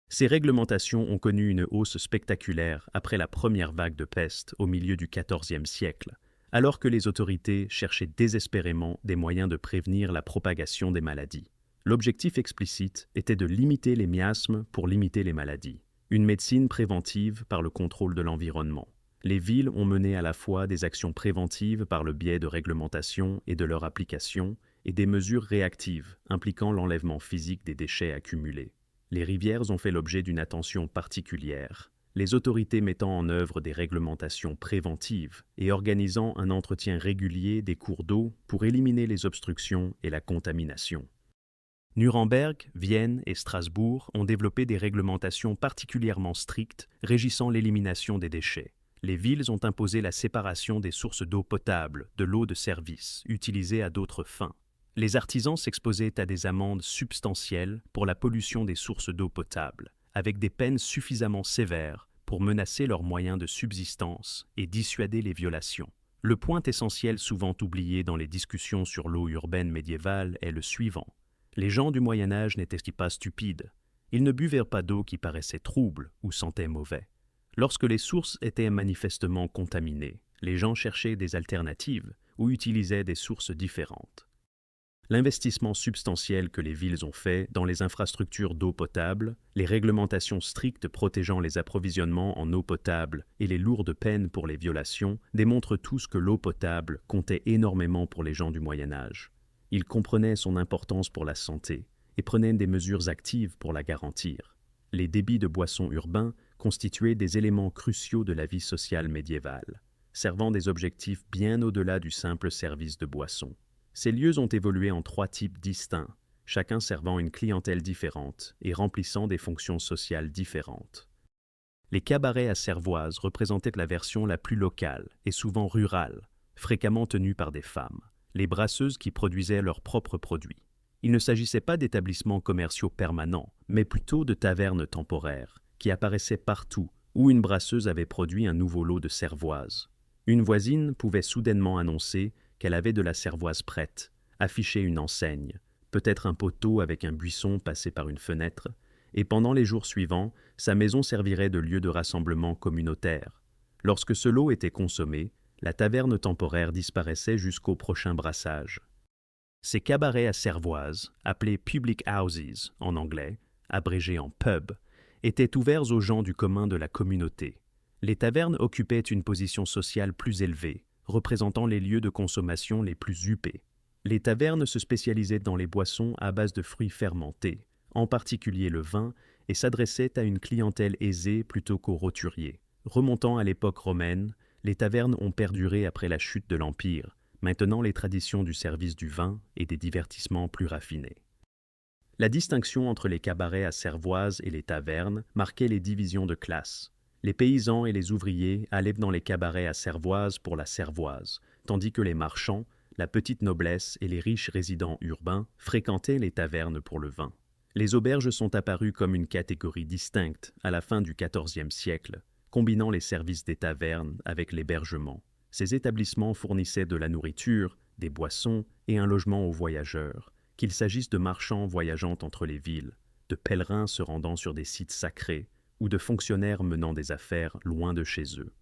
Ces réglementations ont connu une hausse spectaculaire après la première vague de peste au milieu du XIVe siècle, alors que les autorités cherchaient désespérément des moyens de prévenir la propagation des maladies. L'objectif explicite était de limiter les miasmes pour limiter les maladies, une médecine préventive par le contrôle de l'environnement. Les villes ont mené à la fois des actions préventives par le biais de réglementations et de leur application, et des mesures réactives impliquant l'enlèvement physique des déchets accumulés. Les rivières ont fait l'objet d'une attention particulière, les autorités mettant en œuvre des réglementations préventives et organisant un entretien régulier des cours d'eau pour éliminer les obstructions et la contamination. Nuremberg, Vienne et Strasbourg ont développé des réglementations particulièrement strictes régissant l'élimination des déchets. Les villes ont imposé la séparation des sources d'eau potable de l'eau de service, utilisée à d'autres fins. Les artisans s'exposaient à des amendes substantielles pour la pollution des sources d'eau potable, avec des peines suffisamment sévères pour menacer leurs moyens de subsistance et dissuader les violations. Le point essentiel souvent oublié dans les discussions sur l'eau urbaine médiévale est le suivant. Les gens du Moyen Âge n'étaient pas stupides. Ils ne buvaient pas d'eau qui paraissait trouble ou sentait mauvais. Lorsque les sources étaient manifestement contaminées, les gens cherchaient des alternatives ou utilisaient des sources différentes. L'investissement substantiel que les villes ont fait dans les infrastructures d'eau potable, les réglementations strictes protégeant les approvisionnements en eau potable et les lourdes peines pour les violations démontrent tous que l'eau potable comptait énormément pour les gens du Moyen Âge. Ils comprenaient son importance pour la santé et prenaient des mesures actives pour la garantir. Les débits de boissons urbains constituaient des éléments cruciaux de la vie sociale médiévale, servant des objectifs bien au-delà du simple service de boissons. Ces lieux ont évolué en 3 types distincts, chacun servant une clientèle différente et remplissant des fonctions sociales différentes. Les cabarets à Cervoise représentaient la version la plus locale et souvent rurale, fréquemment tenue par des femmes, les brasseuses qui produisaient leurs propres produits. Il ne s'agissait pas d'établissements commerciaux permanents, mais plutôt de tavernes temporaires, qui apparaissaient partout où une brasseuse avait produit un nouveau lot de cervoise. Une voisine pouvait soudainement annoncer qu'elle avait de la cervoise prête, affichait une enseigne, peut-être un poteau avec un buisson passé par une fenêtre, et pendant les jours suivants, sa maison servirait de lieu de rassemblement communautaire. Lorsque ce lot était consommé, la taverne temporaire disparaissait jusqu'au prochain brassage. Ces cabarets à cervoise, appelés public houses en anglais, abrégés en pub, étaient ouverts aux gens du commun de la communauté. Les tavernes occupaient une position sociale plus élevée, représentant les lieux de consommation les plus huppés. Les tavernes se spécialisaient dans les boissons à base de fruits fermentés, en particulier le vin, et s'adressaient à une clientèle aisée plutôt qu'aux roturiers. Remontant à l'époque romaine, les tavernes ont perduré après la chute de l'Empire, maintenant les traditions du service du vin et des divertissements plus raffinés. La distinction entre les cabarets à cervoise et les tavernes marquait les divisions de classe. Les paysans et les ouvriers allaient dans les cabarets à cervoise pour la cervoise, tandis que les marchands, la petite noblesse et les riches résidents urbains fréquentaient les tavernes pour le vin. Les auberges sont apparues comme une catégorie distincte à la fin du XIVe siècle, combinant les services des tavernes avec l'hébergement. Ces établissements fournissaient de la nourriture, des boissons et un logement aux voyageurs, qu'il s'agisse de marchands voyageant entre les villes, de pèlerins se rendant sur des sites sacrés ou de fonctionnaires menant des affaires loin de chez eux.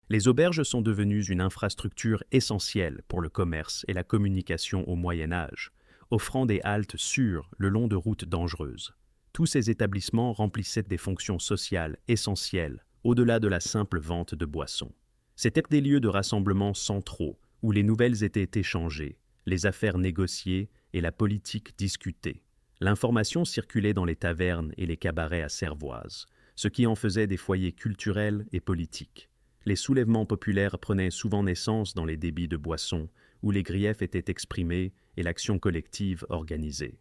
Les auberges sont devenues une infrastructure essentielle pour le commerce et la communication au Moyen Âge, offrant des haltes sûres le long de routes dangereuses. Tous ces établissements remplissaient des fonctions sociales essentielles au-delà de la simple vente de boissons. C'étaient des lieux de rassemblement centraux où les nouvelles étaient échangées, les affaires négociées et la politique discutée. L'information circulait dans les tavernes et les cabarets à cervoise, ce qui en faisait des foyers culturels et politiques. Les soulèvements populaires prenaient souvent naissance dans les débits de boissons, où les griefs étaient exprimés et l'action collective organisée.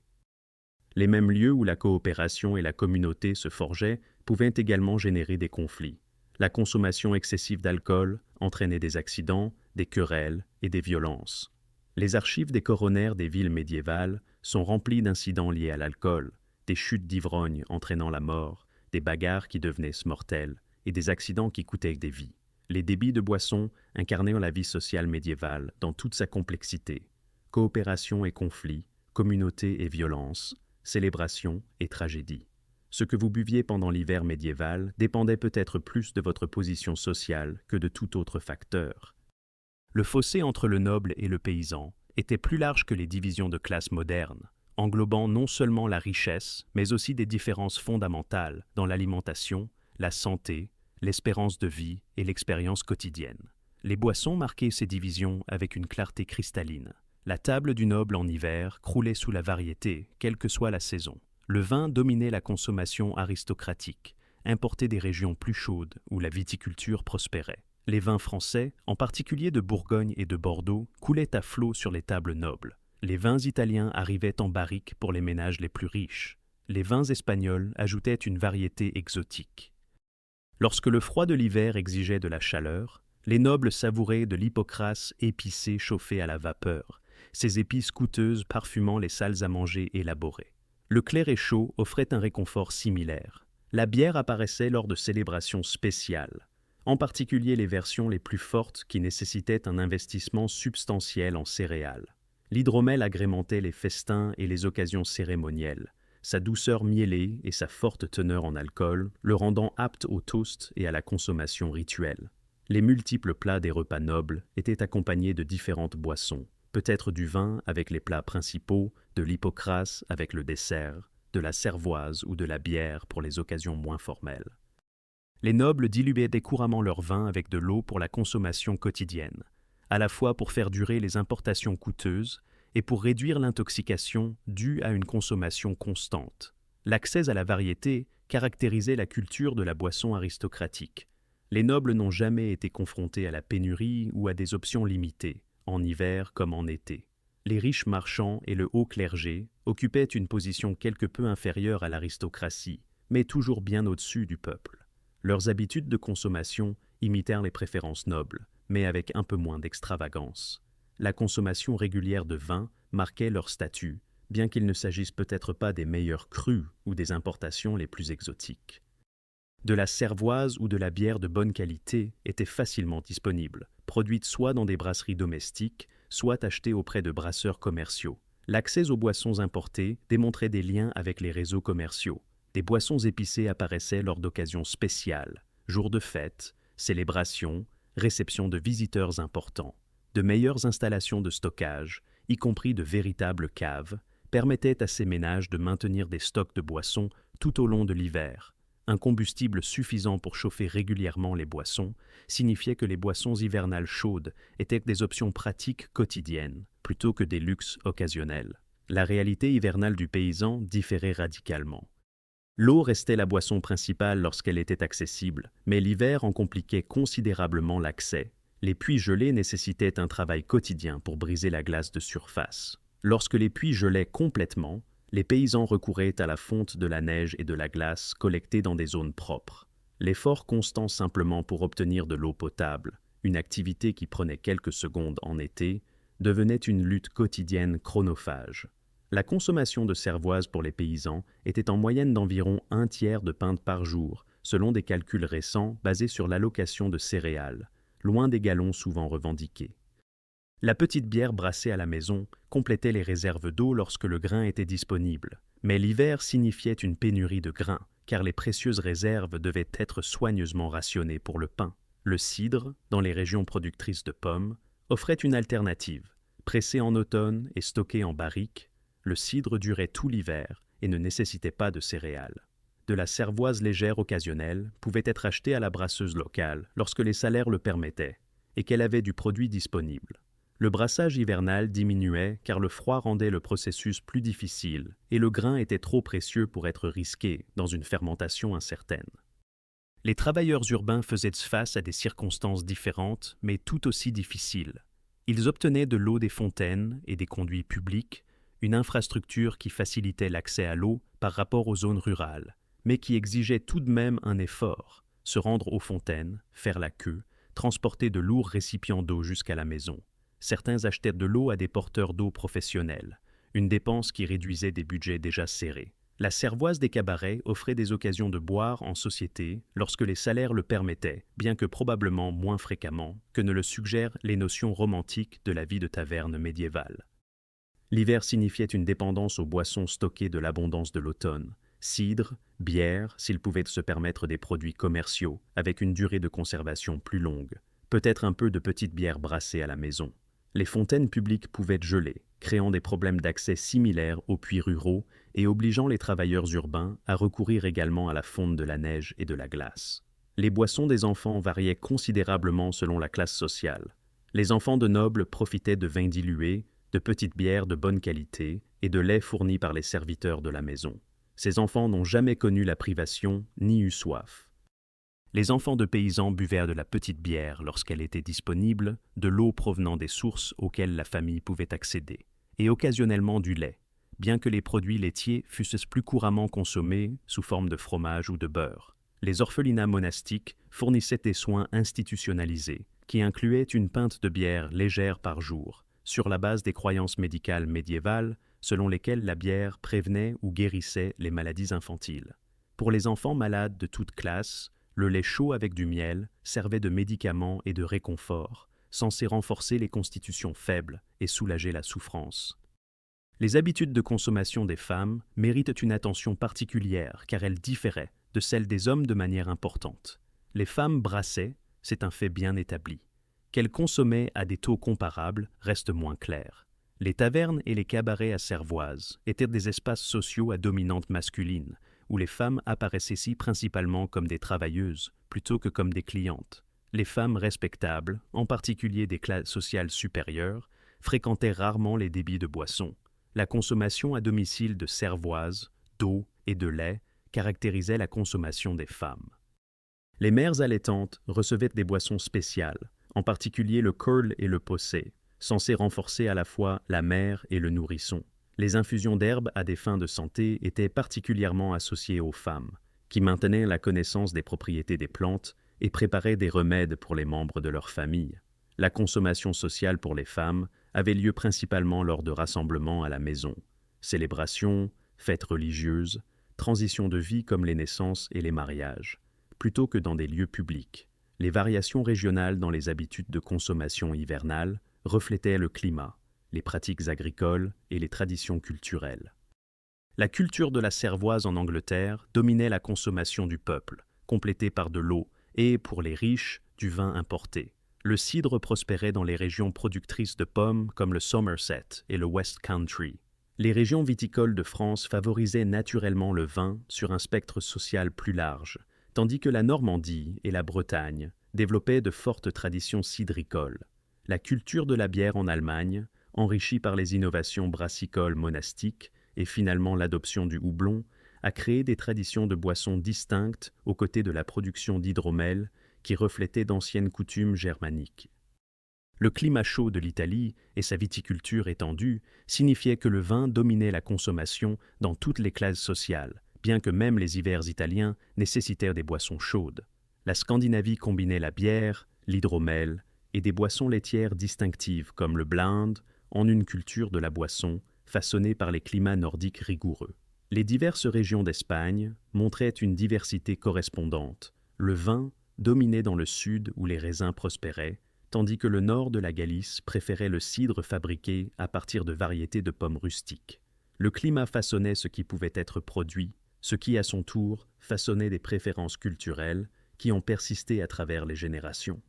Les mêmes lieux où la coopération et la communauté se forgeaient pouvaient également générer des conflits. La consommation excessive d'alcool entraînait des accidents, des querelles et des violences. Les archives des coronaires des villes médiévales sont remplies d'incidents liés à l'alcool, des chutes d'ivrognes entraînant la mort, des bagarres qui devenaient mortelles et des accidents qui coûtaient des vies. Les débits de boissons incarnaient la vie sociale médiévale dans toute sa complexité. Coopération et conflit, communauté et violence, célébration et tragédie. Ce que vous buviez pendant l'hiver médiéval dépendait peut-être plus de votre position sociale que de tout autre facteur. Le fossé entre le noble et le paysan était plus large que les divisions de classe modernes, englobant non seulement la richesse, mais aussi des différences fondamentales dans l'alimentation, la santé, l'espérance de vie et l'expérience quotidienne. Les boissons marquaient ces divisions avec une clarté cristalline. La table du noble en hiver croulait sous la variété, quelle que soit la saison. Le vin dominait la consommation aristocratique, importé des régions plus chaudes où la viticulture prospérait. Les vins français, en particulier de Bourgogne et de Bordeaux, coulaient à flot sur les tables nobles. Les vins italiens arrivaient en barrique pour les ménages les plus riches. Les vins espagnols ajoutaient une variété exotique. Lorsque le froid de l'hiver exigeait de la chaleur, les nobles savouraient de l'hypocras épicé chauffé à la vapeur, ces épices coûteuses parfumant les salles à manger élaborées. Le clair et chaud offrait un réconfort similaire. La bière apparaissait lors de célébrations spéciales, en particulier les versions les plus fortes qui nécessitaient un investissement substantiel en céréales. L'hydromel agrémentait les festins et les occasions cérémonielles, sa douceur mielée et sa forte teneur en alcool le rendant apte au toast et à la consommation rituelle. Les multiples plats des repas nobles étaient accompagnés de différentes boissons, peut-être du vin avec les plats principaux, de l'hypocras avec le dessert, de la cervoise ou de la bière pour les occasions moins formelles. Les nobles diluaient couramment leur vin avec de l'eau pour la consommation quotidienne, à la fois pour faire durer les importations coûteuses et pour réduire l'intoxication due à une consommation constante. L'accès à la variété caractérisait la culture de la boisson aristocratique. Les nobles n'ont jamais été confrontés à la pénurie ou à des options limitées, en hiver comme en été. Les riches marchands et le haut clergé occupaient une position quelque peu inférieure à l'aristocratie, mais toujours bien au-dessus du peuple. Leurs habitudes de consommation imitèrent les préférences nobles, mais avec un peu moins d'extravagance. La consommation régulière de vin marquait leur statut, bien qu'il ne s'agisse peut-être pas des meilleurs crus ou des importations les plus exotiques. De la cervoise ou de la bière de bonne qualité était facilement disponible, produite soit dans des brasseries domestiques, soit achetées auprès de brasseurs commerciaux. L'accès aux boissons importées démontrait des liens avec les réseaux commerciaux. Des boissons épicées apparaissaient lors d'occasions spéciales, jours de fête, célébrations, réceptions de visiteurs importants. De meilleures installations de stockage, y compris de véritables caves, permettaient à ces ménages de maintenir des stocks de boissons tout au long de l'hiver. Un combustible suffisant pour chauffer régulièrement les boissons signifiait que les boissons hivernales chaudes étaient des options pratiques quotidiennes, plutôt que des luxes occasionnels. La réalité hivernale du paysan différait radicalement. L'eau restait la boisson principale lorsqu'elle était accessible, mais l'hiver en compliquait considérablement l'accès. Les puits gelés nécessitaient un travail quotidien pour briser la glace de surface. Lorsque les puits gelaient complètement, les paysans recouraient à la fonte de la neige et de la glace collectée dans des zones propres. L'effort constant simplement pour obtenir de l'eau potable, une activité qui prenait quelques secondes en été, devenait une lutte quotidienne chronophage. La consommation de cervoise pour les paysans était en moyenne d'environ 1/3 de pinte par jour, selon des calculs récents basés sur l'allocation de céréales, loin des gallons souvent revendiqués. La petite bière brassée à la maison complétait les réserves d'eau lorsque le grain était disponible, mais l'hiver signifiait une pénurie de grains, car les précieuses réserves devaient être soigneusement rationnées pour le pain. Le cidre, dans les régions productrices de pommes, offrait une alternative. Pressé en automne et stocké en barriques, le cidre durait tout l'hiver et ne nécessitait pas de céréales. De la cervoise légère occasionnelle pouvait être achetée à la brasseuse locale lorsque les salaires le permettaient et qu'elle avait du produit disponible. Le brassage hivernal diminuait car le froid rendait le processus plus difficile et le grain était trop précieux pour être risqué dans une fermentation incertaine. Les travailleurs urbains faisaient face à des circonstances différentes mais tout aussi difficiles. Ils obtenaient de l'eau des fontaines et des conduits publics, une infrastructure qui facilitait l'accès à l'eau par rapport aux zones rurales, mais qui exigeait tout de même un effort, se rendre aux fontaines, faire la queue, transporter de lourds récipients d'eau jusqu'à la maison. Certains achetaient de l'eau à des porteurs d'eau professionnels, une dépense qui réduisait des budgets déjà serrés. La cervoise des cabarets offrait des occasions de boire en société lorsque les salaires le permettaient, bien que probablement moins fréquemment que ne le suggèrent les notions romantiques de la vie de taverne médiévale. L'hiver signifiait une dépendance aux boissons stockées de l'abondance de l'automne, cidre, bière, s'ils pouvaient se permettre des produits commerciaux, avec une durée de conservation plus longue, peut-être un peu de petite bière brassée à la maison. Les fontaines publiques pouvaient geler, créant des problèmes d'accès similaires aux puits ruraux et obligeant les travailleurs urbains à recourir également à la fonte de la neige et de la glace. Les boissons des enfants variaient considérablement selon la classe sociale. Les enfants de nobles profitaient de vins dilués, de petites bières de bonne qualité et de lait fourni par les serviteurs de la maison. Ces enfants n'ont jamais connu la privation ni eu soif. Les enfants de paysans buvaient de la petite bière lorsqu'elle était disponible, de l'eau provenant des sources auxquelles la famille pouvait accéder, et occasionnellement du lait, bien que les produits laitiers fussent plus couramment consommés sous forme de fromage ou de beurre. Les orphelinats monastiques fournissaient des soins institutionnalisés, qui incluaient une pinte de bière légère par jour, sur la base des croyances médicales médiévales, selon lesquelles la bière prévenait ou guérissait les maladies infantiles. Pour les enfants malades de toute classe, le lait chaud avec du miel servait de médicament et de réconfort, censé renforcer les constitutions faibles et soulager la souffrance. Les habitudes de consommation des femmes méritent une attention particulière car elles différaient de celles des hommes de manière importante. Les femmes brassaient, c'est un fait bien établi. Qu'elles consommaient à des taux comparables reste moins clair. Les tavernes et les cabarets à cervoise étaient des espaces sociaux à dominante masculine, où les femmes apparaissaient ici principalement comme des travailleuses plutôt que comme des clientes. Les femmes respectables, en particulier des classes sociales supérieures, fréquentaient rarement les débits de boissons. La consommation à domicile de cervoise, d'eau et de lait caractérisait la consommation des femmes. Les mères allaitantes recevaient des boissons spéciales, en particulier le curl et le posset, censés renforcer à la fois la mère et le nourrisson. Les infusions d'herbes à des fins de santé étaient particulièrement associées aux femmes, qui maintenaient la connaissance des propriétés des plantes et préparaient des remèdes pour les membres de leur famille. La consommation sociale pour les femmes avait lieu principalement lors de rassemblements à la maison, célébrations, fêtes religieuses, transitions de vie comme les naissances et les mariages, plutôt que dans des lieux publics. Les variations régionales dans les habitudes de consommation hivernale reflétaient le climat, les pratiques agricoles et les traditions culturelles. La culture de la cervoise en Angleterre dominait la consommation du peuple, complétée par de l'eau et, pour les riches, du vin importé. Le cidre prospérait dans les régions productrices de pommes comme le Somerset et le West Country. Les régions viticoles de France favorisaient naturellement le vin sur un spectre social plus large, tandis que la Normandie et la Bretagne développaient de fortes traditions cidricoles. La culture de la bière en Allemagne, enrichie par les innovations brassicoles monastiques et finalement l'adoption du houblon, a créé des traditions de boissons distinctes aux côtés de la production d'hydromel qui reflétaient d'anciennes coutumes germaniques. Le climat chaud de l'Italie et sa viticulture étendue signifiaient que le vin dominait la consommation dans toutes les classes sociales, bien que même les hivers italiens nécessitèrent des boissons chaudes. La Scandinavie combinait la bière, l'hydromel et des boissons laitières distinctives comme le blend en une culture de la boisson façonnée par les climats nordiques rigoureux. Les diverses régions d'Espagne montraient une diversité correspondante. Le vin dominait dans le sud où les raisins prospéraient, tandis que le nord de la Galice préférait le cidre fabriqué à partir de variétés de pommes rustiques. Le climat façonnait ce qui pouvait être produit, ce qui à son tour façonnait des préférences culturelles qui ont persisté à travers les générations.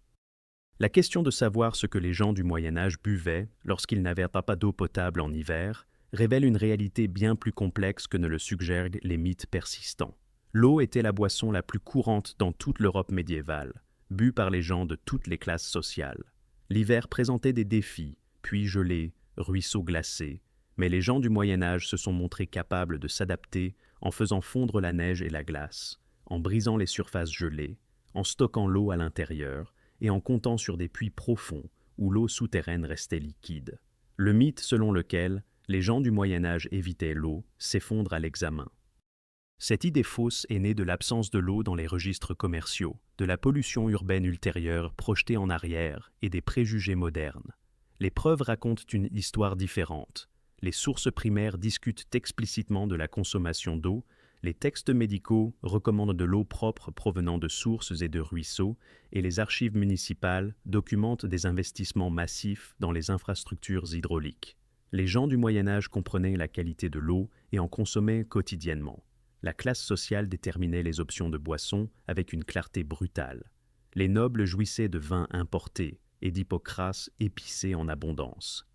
La question de savoir ce que les gens du Moyen Âge buvaient lorsqu'ils n'avaient pas d'eau potable en hiver révèle une réalité bien plus complexe que ne le suggèrent les mythes persistants. L'eau était la boisson la plus courante dans toute l'Europe médiévale, bue par les gens de toutes les classes sociales. L'hiver présentait des défis, puits gelés, ruisseaux glacés, mais les gens du Moyen Âge se sont montrés capables de s'adapter en faisant fondre la neige et la glace, en brisant les surfaces gelées, en stockant l'eau à l'intérieur et en comptant sur des puits profonds où l'eau souterraine restait liquide. Le mythe selon lequel les gens du Moyen Âge évitaient l'eau s'effondre à l'examen. Cette idée fausse est née de l'absence de l'eau dans les registres commerciaux, de la pollution urbaine ultérieure projetée en arrière et des préjugés modernes. Les preuves racontent une histoire différente. Les sources primaires discutent explicitement de la consommation d'eau, les textes médicaux recommandent de l'eau propre provenant de sources et de ruisseaux, et les archives municipales documentent des investissements massifs dans les infrastructures hydrauliques. Les gens du Moyen Âge comprenaient la qualité de l'eau et en consommaient quotidiennement. La classe sociale déterminait les options de boissons avec une clarté brutale. Les nobles jouissaient de vins importés et d'hypocras épicés en abondance.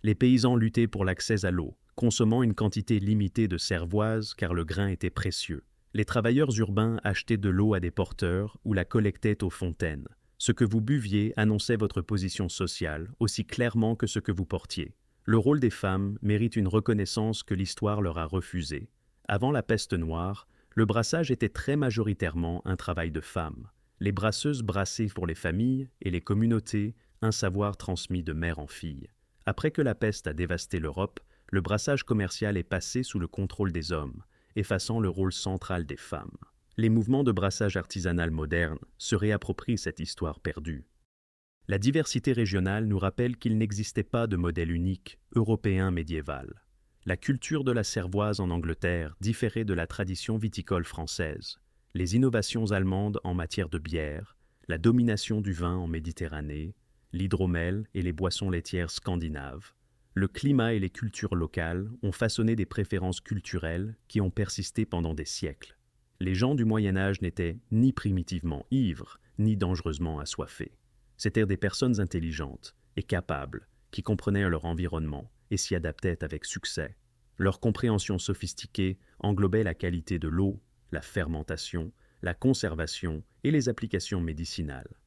Les paysans luttaient pour l'accès à l'eau, consommant une quantité limitée de cervoise car le grain était précieux. Les travailleurs urbains achetaient de l'eau à des porteurs ou la collectaient aux fontaines. Ce que vous buviez annonçait votre position sociale aussi clairement que ce que vous portiez. Le rôle des femmes mérite une reconnaissance que l'histoire leur a refusée. Avant la peste noire, le brassage était très majoritairement un travail de femmes. Les brasseuses brassaient pour les familles et les communautés, un savoir transmis de mère en fille. Après que la peste a dévasté l'Europe, le brassage commercial est passé sous le contrôle des hommes, effaçant le rôle central des femmes. Les mouvements de brassage artisanal moderne se réapproprient cette histoire perdue. La diversité régionale nous rappelle qu'il n'existait pas de modèle unique, européen médiéval. La culture de la cervoise en Angleterre différait de la tradition viticole française, les innovations allemandes en matière de bière, la domination du vin en Méditerranée, l'hydromel et les boissons laitières scandinaves. Le climat et les cultures locales ont façonné des préférences culturelles qui ont persisté pendant des siècles. Les gens du Moyen Âge n'étaient ni primitivement ivres, ni dangereusement assoiffés. C'étaient des personnes intelligentes et capables, qui comprenaient leur environnement et s'y adaptaient avec succès. Leur compréhension sophistiquée englobait la qualité de l'eau, la fermentation, la conservation et les applications médicinales.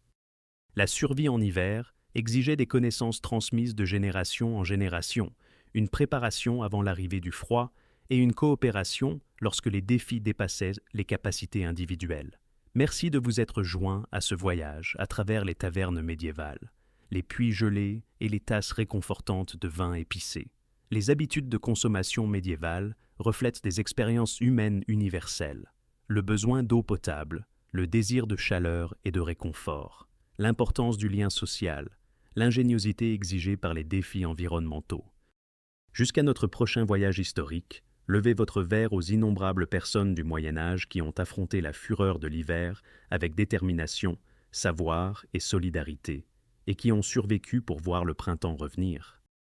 La survie en hiver exigeait des connaissances transmises de génération en génération, une préparation avant l'arrivée du froid et une coopération lorsque les défis dépassaient les capacités individuelles. Merci de vous être joints à ce voyage à travers les tavernes médiévales, les puits gelés et les tasses réconfortantes de vin épicé. Les habitudes de consommation médiévales reflètent des expériences humaines universelles, le besoin d'eau potable, le désir de chaleur et de réconfort, l'importance du lien social, l'ingéniosité exigée par les défis environnementaux. Jusqu'à notre prochain voyage historique, levez votre verre aux innombrables personnes du Moyen Âge qui ont affronté la fureur de l'hiver avec détermination, savoir et solidarité, et qui ont survécu pour voir le printemps revenir.